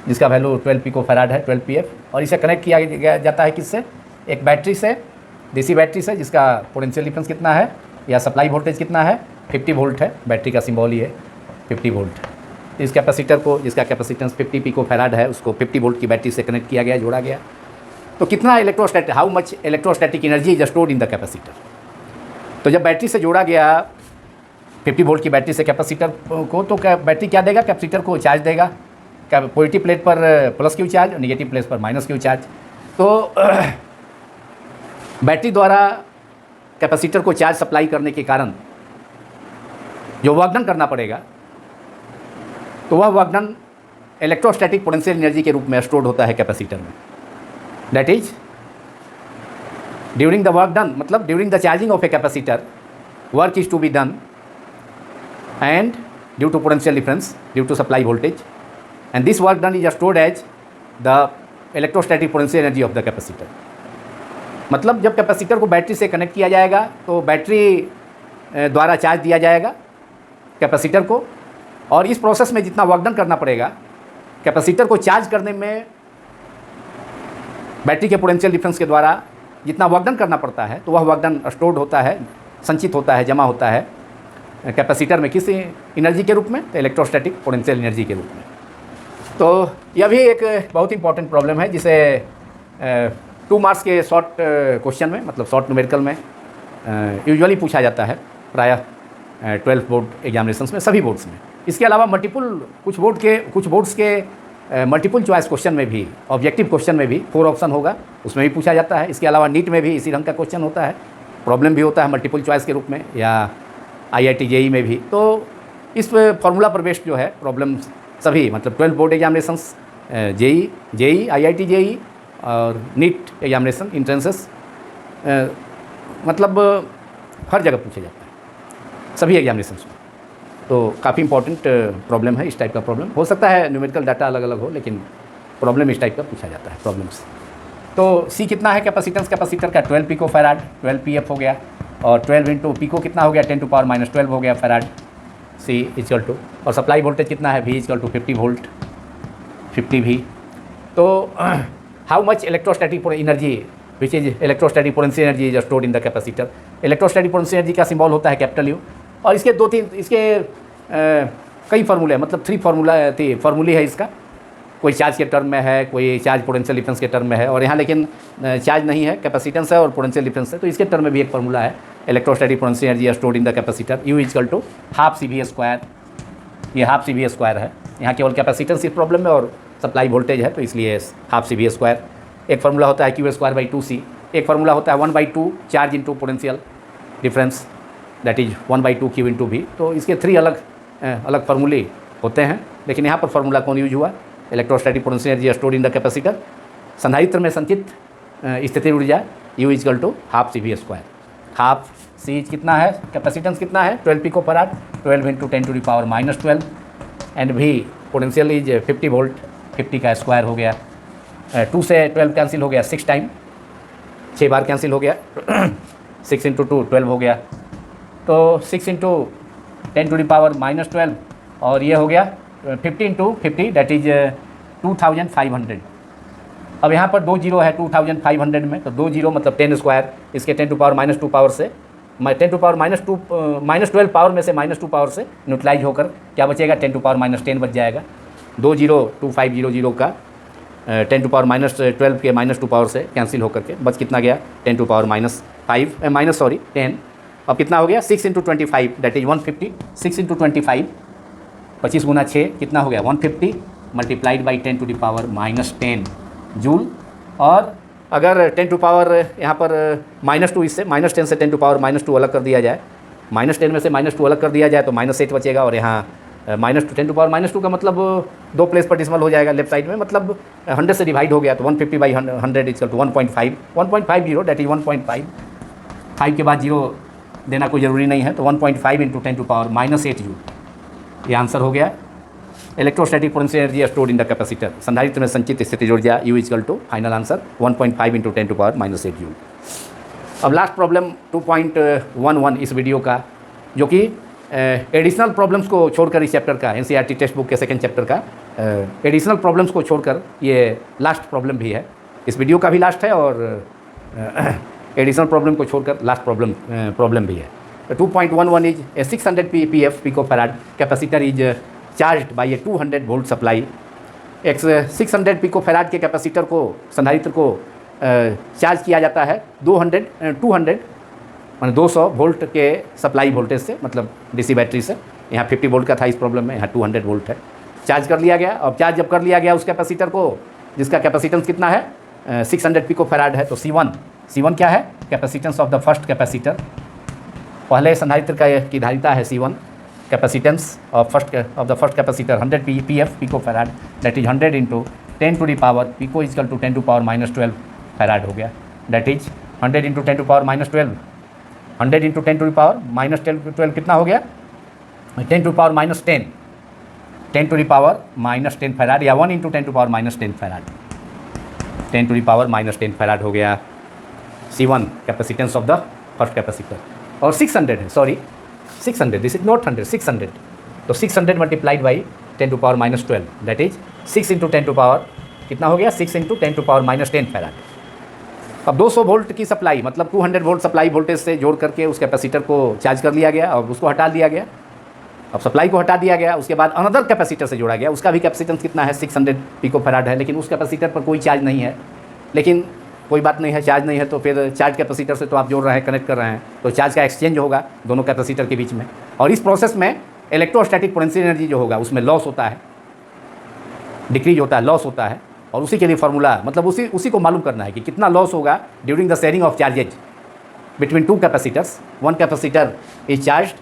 जिसका वैल्यू 12 पिकोफैराड है, 12 pf, और इसे कनेक्ट किया जाता है किससे, एक बैटरी से, डीसी बैटरी से, जिसका पोटेंशियल डिफरेंस कितना है या सप्लाई वोल्टेज कितना है, 50 वोल्ट है, बैटरी का सिंबल ही है 50 वोल्ट। इस कैपेसिटर को, जिसका कैपेसिटेंस 50 पिकोफैराड है, उसको 50 वोल्ट की बैटरी से कनेक्ट किया गया, जोड़ा गया। तो कितना electrostatic, how much electrostatic energy is stored in the capacitor. तो जब बैटरी से जोड़ा गया 50 वोल्ट की बैटरी से कैपेसिटर को, तो बैटरी क्या देगा, कैपेसिटर को चार्ज देगा, क्या पॉजिटिव प्लेट पर प्लस क्यू चार्ज और निगेटिव प्लेट पर माइनस क्यू चार्ज। तो बैटरी द्वारा कैपेसिटर को चार्ज सप्लाई करने के कारण जो वर्क डन करना पड़ेगा, तो वह work done electrostatic potential energy के रूप में स्टोर्ड होता है कैपेसिटर में। That is during the work done, मतलब during the charging of a capacitor work is to be done and due to potential difference due to supply voltage, and this work done is stored as the electrostatic potential energy of the capacitor। मतलब जब capacitor को battery से connect किया जाएगा तो battery द्वारा charge दिया जाएगा कैपेसिटर को, और इस प्रोसेस में जितना वर्क डन करना पड़ेगा कैपेसिटर को चार्ज करने में, बैटरी के पोटेंशियल डिफरेंस के द्वारा जितना वर्क डन करना पड़ता है, तो वह वर्क डन स्टोर्ड होता है, संचित होता है, जमा होता है कैपेसिटर में। किस एनर्जी के रूप में, तो इलेक्ट्रोस्टैटिक पोटेंशियल एनर्जी के रूप में। तो यह भी एक बहुत इंपॉर्टेंट प्रॉब्लम है, जिसे 2 मार्क्स के शॉर्ट क्वेश्चन में, मतलब शॉर्ट न्यूमेरिकल में यूजुअली पूछा जाता है प्रायः 12 बोर्ड एग्जामिनेशंस में, सभी बोर्ड्स में। इसके अलावा मल्टीपल कुछ बोर्ड्स के मल्टीपल चॉइस क्वेश्चन में भी, ऑब्जेक्टिव क्वेश्चन में भी 4 ऑप्शन होगा, उसमें भी पूछा जाता है। इसके अलावा नीट में भी इसी ढंग का क्वेश्चन होता है, प्रॉब्लम भी होता है मल्टीपल चॉइस के रूप में, या IIT JEE में भी। तो इस फार्मूला पर बेस्ड जो है प्रॉब्लम सभी, मतलब 12 board examinations, JEE IIT JEE और नीट एग्जामिनेशन इंट्रेंसेस, मतलब हर जगह पूछा जाता है सभी एग्जामिनेशंस में। तो काफ़ी इंपॉर्टेंट प्रॉब्लम है, इस टाइप का प्रॉब्लम हो सकता है, न्यूमेरिकल डाटा अलग अलग हो, लेकिन प्रॉब्लम इस टाइप का पूछा जाता है प्रॉब्लम्स। तो सी कितना है कैपेसिटेंस, कैपेसिटर का 12 पिको फैराड, 12 PF हो गया, और 12 इंटू पिको कितना हो गया 10⁻⁻12 हो गया फैराड, सी इक्वल टू, और सप्लाई वोल्टेज कितना है V equal to 50 volt, 50 V। तो how much electrostatic energy which is electrostatic potential energy is stored in the capacitor. Electrostatic potential energy का सिंबल होता है कैपिटल U, और इसके 2-3 इसके कई फार्मूले हैं, मतलब 3 फार्मूले है इसका। कोई चार्ज के टर्म में है, कोई चार्ज पोटेंशियल डिफरेंस के टर्म में है, और यहाँ लेकिन चार्ज नहीं है, कैपेसिटेंस है और पोटेंशियल डिफरेंस है, तो इसके टर्म में भी एक फार्मूला है, electrostatic potential energy stored in the capacitor U equal to half CV²। ये हाफ CV² है, यहाँ केवल कैपेसिटेंस इस प्रॉब्लम में और सप्लाई वोल्टेज है, तो इसलिए हाफ CV²। एक फार्मूला होता है Q²/2C, एक फार्मूला होता है 1/2 charge into potential difference, that is 1/2 Q into V। तो इसके 3 अलग फार्मूले होते हैं, लेकिन यहाँ पर फार्मूला कौन यूज हुआ, electrostatic potential energy stored in the capacitor, संधारित्र में संचित स्थितिज ऊर्जा U equal to half CV²। Half C कितना है, कैपेसिटेंस कितना है 12 picofarad, 12 into 10⁻⁻12, and V potential is 50 volt, 50 का स्क्वायर हो गया, 2 से 12 कैंसिल हो गया 6 टाइम, 6 बार कैंसिल हो गया 6 इंटू 2 12 हो गया, तो 6 इंटू 10⁻⁻12, और ये हो गया 50 इंटू 50 दैट इज 2500। अब यहाँ पर 2 जीरो है 2500 में, तो 2 जीरो मतलब 10 स्क्वायर, इसके 10⁻⁻2 पावर से 10⁻⁻12 पावर में से -2 पावर से न्यूट्रलाइज होकर क्या बचेगा 10⁻10 बच जाएगा। 2 जीरो 2500 का 10⁻12 के -2 पावर से कैंसिल होकर के बच कितना गया 10⁻10। अब कितना हो गया 6 इंटू 25 दैट इज 150, 6 इंटू 25 25 गुना 6 कितना हो गया 150 मल्टीप्लाइड बाई 10⁻10 जूल। और अगर 10 यहाँ पर -2 इससे -10 से 10⁻2 अलग कर दिया जाए, -10 में से -2 अलग कर दिया जाए तो -8 बचेगा, और यहाँ -10⁻2 का मतलब 2 प्लेस पर डिसिमल हो जाएगा लेफ्ट साइड में, मतलब 100 से डिवाइड हो गया, तो 150/100 इक्वल टू 1.50 दैट इज 1.5, 5 के बाद जीरो देना कोई ज़रूरी नहीं है, तो 1.5 इंटू 10⁻8 जूल, ये आंसर हो गया। Electrostatic potential energy stored in the capacitor, संधारित्र में संचित स्थितिज ऊर्जा U equal to final answer 1.5 into 10⁻8 joule. अब लास्ट प्रॉब्लम 2.11 इस वीडियो का, जो कि एडिशनल प्रॉब्लम्स को छोड़कर इस चैप्टर का, NCERT टेक्स्ट बुक के सेकंड चैप्टर का एडिशनल प्रॉब्लम्स को छोड़कर ये लास्ट प्रॉब्लम भी है, इस वीडियो का भी लास्ट है, और एडिशनल प्रॉब्लम को छोड़कर लास्ट प्रॉब्लम भी है। 2.11 is a 600 PF picofarad capacitor is charged by a 200 volt supply. एक 600 पिको फैराड के कैपेसिटर को, संधारित्र को चार्ज किया जाता है 200 मान 200 वोल्ट के सप्लाई वोल्टेज से, मतलब DC बैटरी से। यहाँ 50 वोल्ट का था इस प्रॉब्लम में, यहाँ 200 वोल्ट है। चार्ज कर लिया गया, और चार्ज जब कर लिया गया उस कैपेसिटर को, जिसका कैपेसिटेंस कितना है 600 पिको फैराड है, तो C1 क्या है capacitance of the first capacitor, पहले संधारित्र की धारिता है C1, capacitance of the first capacitor 100 PF pico farad that is 100 into 10 to the power pico is equal to 10⁻12 farad हो गया, that is 100 into 10⁻12, 100 into 10 to the power -12 कितना हो गया 10 to power -10, 10 to the power -10 farad, या 1 into 10 to power -10 farad, 10 to the power -10 farad हो गया C1 capacitance of the first capacitor. और 600 है, सॉरी 600, दिस इज नॉट 100, 600, तो 600 multiplied by 10 to power -12 that is 6 into 10 to power कितना हो गया 6 into 10 to power -10 farad. अब 200 volt की सप्लाई, मतलब 200 वोल्ट सप्लाई वोल्टेज से जोड़ करके उस कैपेसिटर को चार्ज कर लिया गया, और उसको हटा दिया गया। अब सप्लाई को हटा दिया गया, उसके बाद अनदर कैपेसिटर से जोड़ा गया, उसका भी कैपेसिटेंस कितना है 600 पिको फैराड है, लेकिन उस कैपेसिटर पर कोई चार्ज नहीं है। लेकिन कोई बात नहीं है, चार्ज नहीं है तो फिर चार्ज कैपेसिटर से तो आप जोड़ रहे हैं, कनेक्ट कर रहे हैं, तो चार्ज का एक्सचेंज होगा दोनों कैपेसिटर के बीच में, और इस प्रोसेस में इलेक्ट्रोस्टैटिक पोटेंशियल एनर्जी जो होगा उसमें लॉस होता है। डिक्रीज होता है, लॉस होता है, और उसी के लिए फार्मूला मतलब उसी को मालूम करना है कि कितना लॉस होगा during the sharing of charges between two capacitors. One capacitor is charge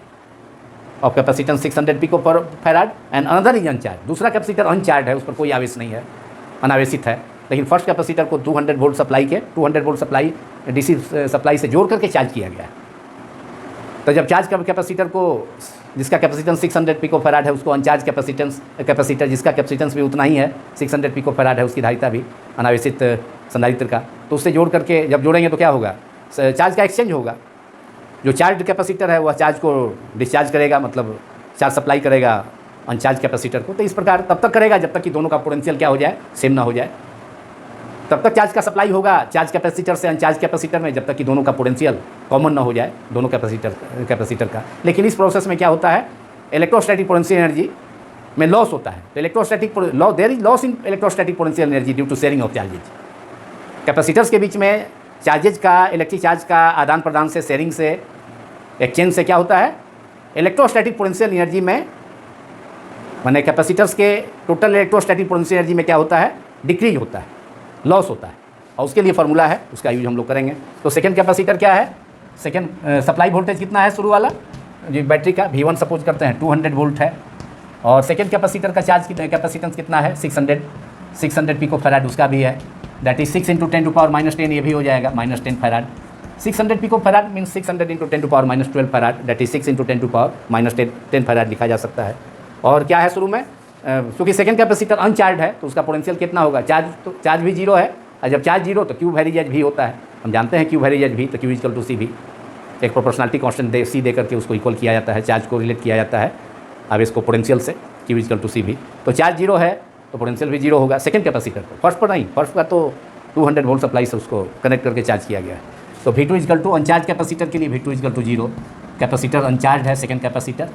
of capacitance 600 pico per farad and another is uncharge. दूसरा कैपेसिटर अनचार्ज है, उस पर कोई आवेश नहीं है, अनावेशित है. लेकिन फर्स्ट कैपेसिटर को 200 वोल्ट सप्लाई के 200 वोल्ट सप्लाई डीसी सप्लाई से जोड़ करके चार्ज किया गया है. तो जब चार्ज कैपेसिटर को जिसका कैपेसिटेंस 600 पिको फैराड है उसको अनचार्ज कैपेसिटर जिसका कैपेसिटेंस भी उतना ही है 600 पिको फैराड है, उसकी धारिता भी अनावेशित संधारित्र का, तो उससे जोड़ करके जब जोड़ेंगे तो क्या होगा, चार्ज का एक्सचेंज होगा. जो चार्ज कैपेसिटर है वह चार्ज को डिस्चार्ज करेगा, मतलब चार्ज सप्लाई करेगा अनचार्ज कैपेसिटर को. तो इस प्रकार तब तक करेगा जब तक कि दोनों का पोटेंशियल क्या हो जाए, सेम ना हो जाए. तब तक चार्ज का सप्लाई होगा चार्ज कैपेसिटर से अनचार्ज कैपेसिटर में जब तक कि दोनों का पोटेंशियल कॉमन ना हो जाए दोनों कैपेसिटर का. लेकिन इस प्रोसेस में क्या होता है, इलेक्ट्रोस्टैटिक पोटेंशियल एनर्जी में लॉस होता है. तो electrostatic there is loss in electrostatic potential energy due to sharing of charges. Capacitors के बीच में चार्जेज का इलेक्ट्रिक चार्ज का आदान प्रदान से, शेयरिंग से, एक्सचेंज से क्या होता है, इलेक्ट्रोस्टैटिक पोटेंशियल एनर्जी में माने कैपेसिटर्स के टोटल इलेक्ट्रोस्टैटिक पोटेंशियल एनर्जी में क्या होता है, डिक्रीज होता है, लॉस होता है. और उसके लिए फार्मूला है, उसका यूज हम लोग करेंगे. तो सेकंड कैपेसिटर क्या है, सेकंड सप्लाई वोल्टेज कितना है शुरू वाला जो बैटरी का V1 सपोज करते हैं 200 वोल्ट है, और सेकंड कैपेसिटर का चार्ज कैपेसिटेंस कितना है 600 पिको फैराड उसका भी है. दैट इज 6 × 10⁻10 ये भी हो जाएगा -10 farad. 600 pico farad means 600 × 10⁻12 farad, that is 6 × 10⁻10 farad लिखा जा सकता है. और क्या है शुरू में, क्योंकि सेकंड कैपेसिटर अनचार्ज है तो उसका पोटेंशियल कितना होगा, चार्ज भी जीरो है, और जब चार्ज जीरो तो क्यू वेरीज एच भी होता है. हम जानते हैं क्यू वेरीज एच भी, तो क्यू इक्वल टू सी भी एक प्रोपोर्शनलिटी कांस्टेंट सी दे करके उसको इक्वल किया जाता है, चार्ज को रिलेट किया जाता है अब इसको पोटेंशियल से, Q equal to C V. तो चार्ज जीरो है तो पोटेंशियल भी जीरो होगा सेकंड कैपेसिटर पर. फर्स्ट पर नहीं, फर्स्ट का तो 200 वोल्ट सप्लाई से उसको कनेक्ट करके चार्ज किया गया है. तो V2 इक्वल टू अनचार्ज कैपेसिटर के लिए V2 इक्वल टू 0. कैपेसिटर अनचार्ज है second capacitor,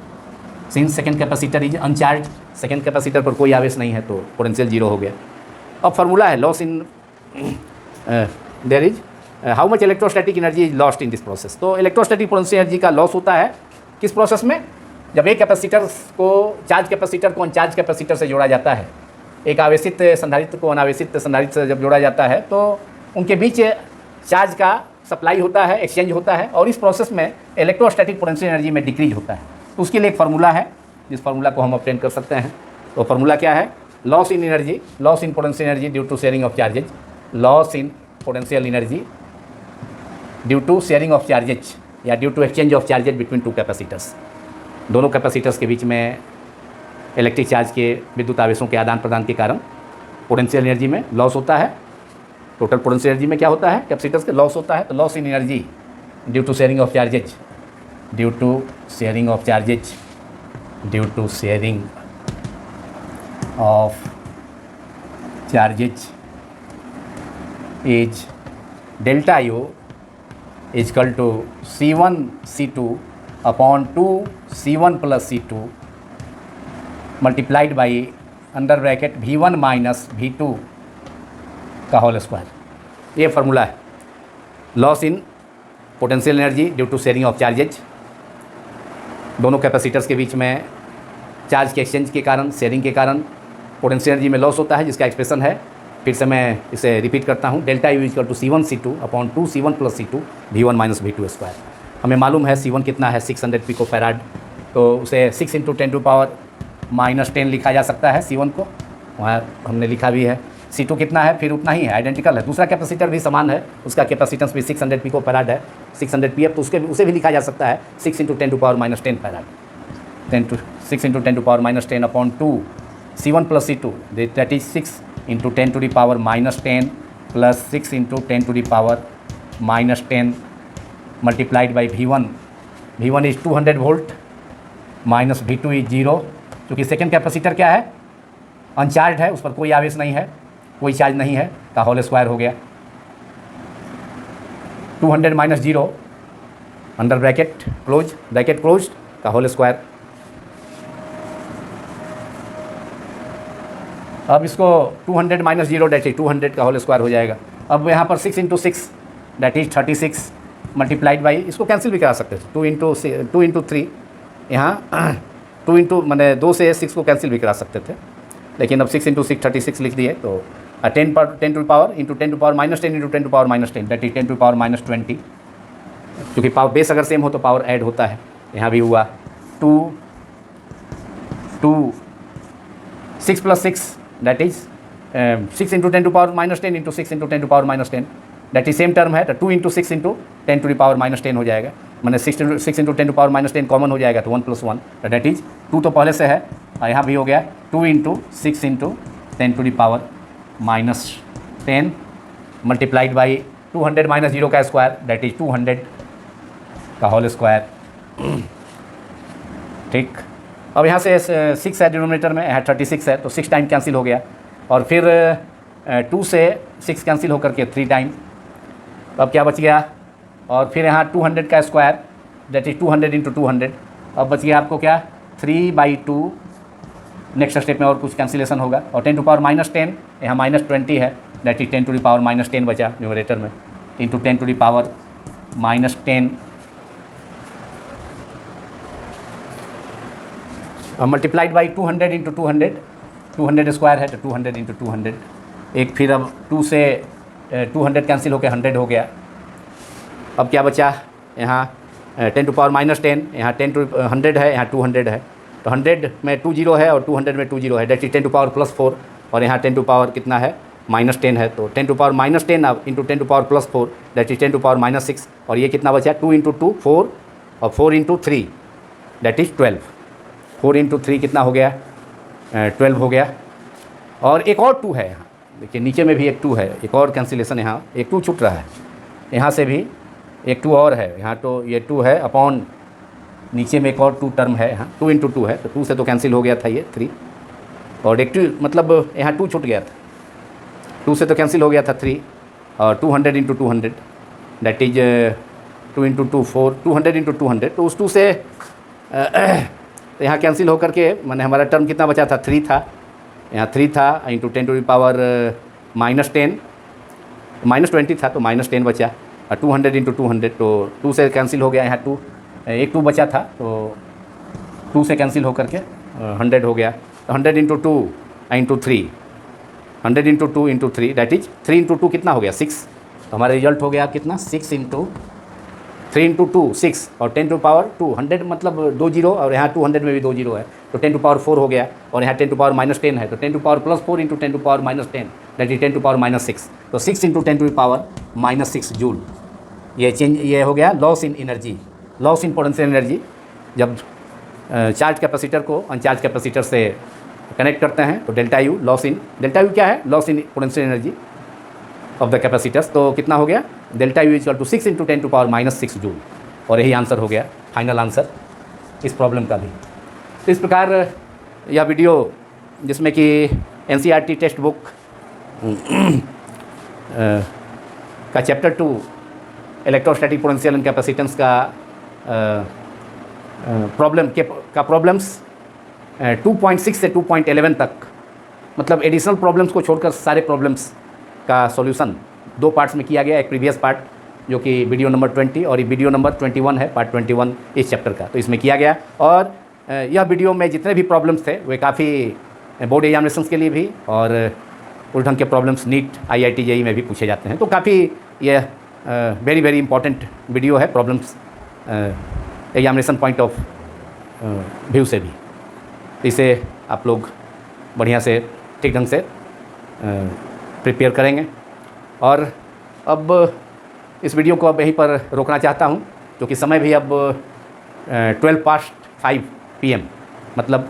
since second capacitor is अनचार्ज, second capacitor पर कोई आवेश नहीं है तो पोटेंशियल जीरो हो गया. अब फार्मूला है loss in their is how much electrostatic energy is lost in this process. तो इलेक्ट्रोस्टैटिक पोटेंशियल एनर्जी का लॉस होता है किस प्रोसेस में, जब एक कैपेसिटर को चार्ज कैपेसिटर को अनचार्ज कैपेसिटर से जोड़ा जाता है, एक आवेशित संधारित्र को अनावेशित संधारित्र से जब जोड़ा जाता है तो उनके बीच चार्ज का सप्लाई होता है, एक्सचेंज होता है, और इस प्रोसेस में इलेक्ट्रोस्टैटिक पोटेंशियल एनर्जी में डिक्रीज होता है. तो उसके लिए एक फार्मूला है जिस फार्मूला को हम ऑब्टेन कर सकते हैं. तो फार्मूला क्या है, loss in energy, loss in potential energy due to sharing of charges, loss in potential energy due to sharing of charges या due to exchange of charges between two capacitors. दोनों capacitors के बीच में electric charge के विद्युत आवेशों के आदान प्रदान के कारण पोटेंशियल एनर्जी में लॉस होता है. टोटल पोटेंशियल एनर्जी में क्या होता है, कैपेसिटर्स के लॉस होता है. तो loss in energy due to sharing of charges, due to sharing of charges, due to sharing of charges is delta U is equal to C1 C2 upon 2 C1 plus C2 multiplied by under bracket V1 minus V2 का whole square. ये formula है loss in potential energy due to sharing of charges. दोनों capacitors के बीच में charge के exchange के कारण, शेयरिंग के कारण पोटेंशियल एनर्जी में लॉस होता है, जिसका एक्सप्रेशन है, फिर से मैं इसे रिपीट करता हूँ, delta U equal to C1 C2 upon 2 C1 plus C2 V1 minus V2 square. हमें मालूम है C1 कितना है 600 पिको फैराड, तो उसे 6 × 10⁻−10 लिखा जा सकता है C1 को, वहाँ हमने लिखा भी है. C2 कितना है, फिर उतना ही है, आइडेंटिकल है. दूसरा कैपेसिटर भी समान है, उसका कैपेसिटेंस भी 600 पिको फैराड है, 600 pf, तो उसे भी लिखा जा सकता है 6 × 10⁻10 farad. 6 × 10⁻10 upon 2 C1 plus C2 that is 6 × 10⁻−10 plus 6 × 10⁻−10 multiplied by V1. V1 is 200 volt minus V2 is 0. क्योंकि सेकेंड कैपेसिटर क्या है, अनचार्ज है, उस पर कोई आवेश नहीं है, कोई चार्ज नहीं है, का होल स्क्वायर हो गया. 200 माइनस 0 अंडर ब्रैकेट क्लोज का होल स्क्वायर. अब इसको 200 माइनस 0 दैट इज 200 का होल स्क्वायर हो जाएगा. अब यहाँ पर 6 × 6 दैट इज 36 मल्टीप्लाइड बाई, इसको कैंसिल भी करा सकते थे, 2 × 3 यहाँ 2 मैंने 2 से 6 को कैंसिल भी करा सकते थे. लेकिन अब 6 इंटू 6 36 लिख दिए, तो 10 to power into 10 to power -10 इंटू 10 to power -10, that is 10 to power -20। क्योंकि पावर बेस अगर सेम हो तो पावर ऐड होता है। यहाँ भी हुआ 6 plus 6 that is 6 into 10 to power -10 into 6 into 10 to power -10, that is same term है, तो 2 into 6 into 10 to the power -10 हो जाएगा। मैंने 6 इंटू 10 टू पावर -10 कॉमन हो जाएगा, तो 1 + 1, दैट इज 2 तो पहले से है, और यहाँ भी हो गया 2 into 6 into 10 to the power -10 multiplied by 200 - 0 का स्क्वायर, दैट इज 200 का होल स्क्वायर। ठीक, अब यहाँ से 6 है डिनोमिनेटर में, यहाँ 36 है, तो 6 टाइम कैंसिल हो गया, और फिर 2 से 6 कैंसिल होकर के 3 टाइम, अब क्या बच गया, और फिर यहाँ 200 का स्क्वायर, दैट इज 200 इंटू 200, अब बच गया आपको क्या 3/2। नेक्स्ट स्टेप में और कुछ कैंसिलेशन होगा, और 10 टू पावर -10 यहाँ -20 है, that is 10 to the power -10 बचा न्यूमरेटर में, into 10 to the power -10 multiplied by 200 into 200 square है, तो 200 इंटू 200। एक फिर अब 2 से 200 कैंसिल होकर 100 हो गया। अब क्या बचा, यहाँ 10 टू पावर -10, यहाँ 10 टू 100 है, यहाँ 200 है, तो 100 में 2 0 है और 200 में 2 0 है, दैट इज 10 टू पावर +4, और यहाँ 10 टू पावर कितना है -10 है, तो 10 टू पावर -10 अब into 10 to power +4, that is 10 to power -6, और ये कितना बचा 2 इंटू 2 4, और 4 इंटू 3 दैट इज 12। 4 इंटू 3 कितना हो गया 12 हो गया। और एक और 2 है यहाँ, देखिए नीचे में भी एक 2 है, एक और कैंसिलेशन, यहाँ एक 2 छूट रहा है, यहाँ से भी एक 2 और है, यहाँ तो ये 2 है अपॉन नीचे में एक और 2 टर्म है, यहाँ 2 इंटू 2 है, तो 2 से तो कैंसिल हो गया था ये 3, और एक 2 मतलब यहाँ 2 छूट गया था, 2 से तो कैंसिल हो गया था 3, और 200 into 200 that is 2 into 2 4, 200 into 200, तो उस 2 से तो यहाँ कैंसिल होकर के मैंने हमारा टर्म कितना बचा था 3 था, यहाँ 3 था इंटू 10 टू द पावर -10 -20 था, तो -10 बचा, और 200 इंटू 200, तो 2 से कैंसिल हो गया, यहाँ 2 एक 2 बचा था, तो 2 से कैंसिल होकर के 100 हो गया, तो 100 into 2 into 3, 100 into 2 into 3 that is 3 into 2 कितना हो गया 6, तो हमारा रिजल्ट हो गया कितना 6 इंटू 3 इंटू 2 6, और 10 टू पावर 2 100 मतलब 2 0, और यहाँ 200 में भी 2 0 है, तो 10 टू पावर 4 हो गया, और यहाँ 10 टू पावर -10 है, तो 10 to power +4 into 10 to power -10 that is 10 to power -6, तो 6 इंटू 10 टू पावर -6 जूल। ये हो गया loss in energy, loss in potential energy. जब चार्ज कैपेसिटर को अनचार्ज कैपेसिटर से कनेक्ट करते हैं, तो delta U loss in, delta U क्या है loss in potential energy of the capacitors, तो कितना हो गया delta U equal to 6 into 10 to power -6 joule, और यही आंसर हो गया फाइनल आंसर इस प्रॉब्लम का भी। तो इस प्रकार यह वीडियो जिसमें कि NCERT टेक्स्ट बुक का chapter 2 electrostatic potential and capacitance का प्रॉब्लम्स 2.6 से 2.11 तक, मतलब एडिशनल प्रॉब्लम्स को छोड़कर सारे प्रॉब्लम्स का सॉल्यूशन 2 पार्ट्स में किया गया। एक प्रीवियस पार्ट जो कि वीडियो नंबर 20 और ये वीडियो नंबर 21 है, पार्ट 21 इस चैप्टर का, तो इसमें किया गया। और यह वीडियो में जितने भी प्रॉब्लम्स थे वे काफ़ी बोर्ड एग्जामिनेशंस के लिए भी, और उलझन के प्रॉब्लम्स नीट IIT JEE में भी पूछे जाते हैं, तो काफ़ी यह वेरी वेरी इंपॉर्टेंट वीडियो है problems examination point of view से भी। इसे आप लोग बढ़िया से ठीक ढंग से प्रिपेयर करेंगे। और अब इस वीडियो को अब यहीं पर रोकना चाहता हूं, क्योंकि समय भी अब 12:05 PM, मतलब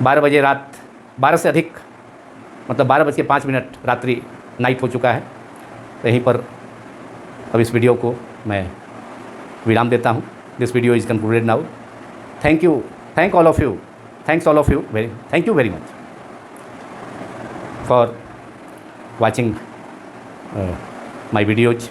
12 बजे रात, 12 से अधिक, मतलब 12:05 रात्रि नाइट हो चुका है। तो यहीं पर अब इस वीडियो को मैं विराम देता हूं। This video is concluded now. Thank you, thank all of you, thanks all of you, thank you very much for watching my videos.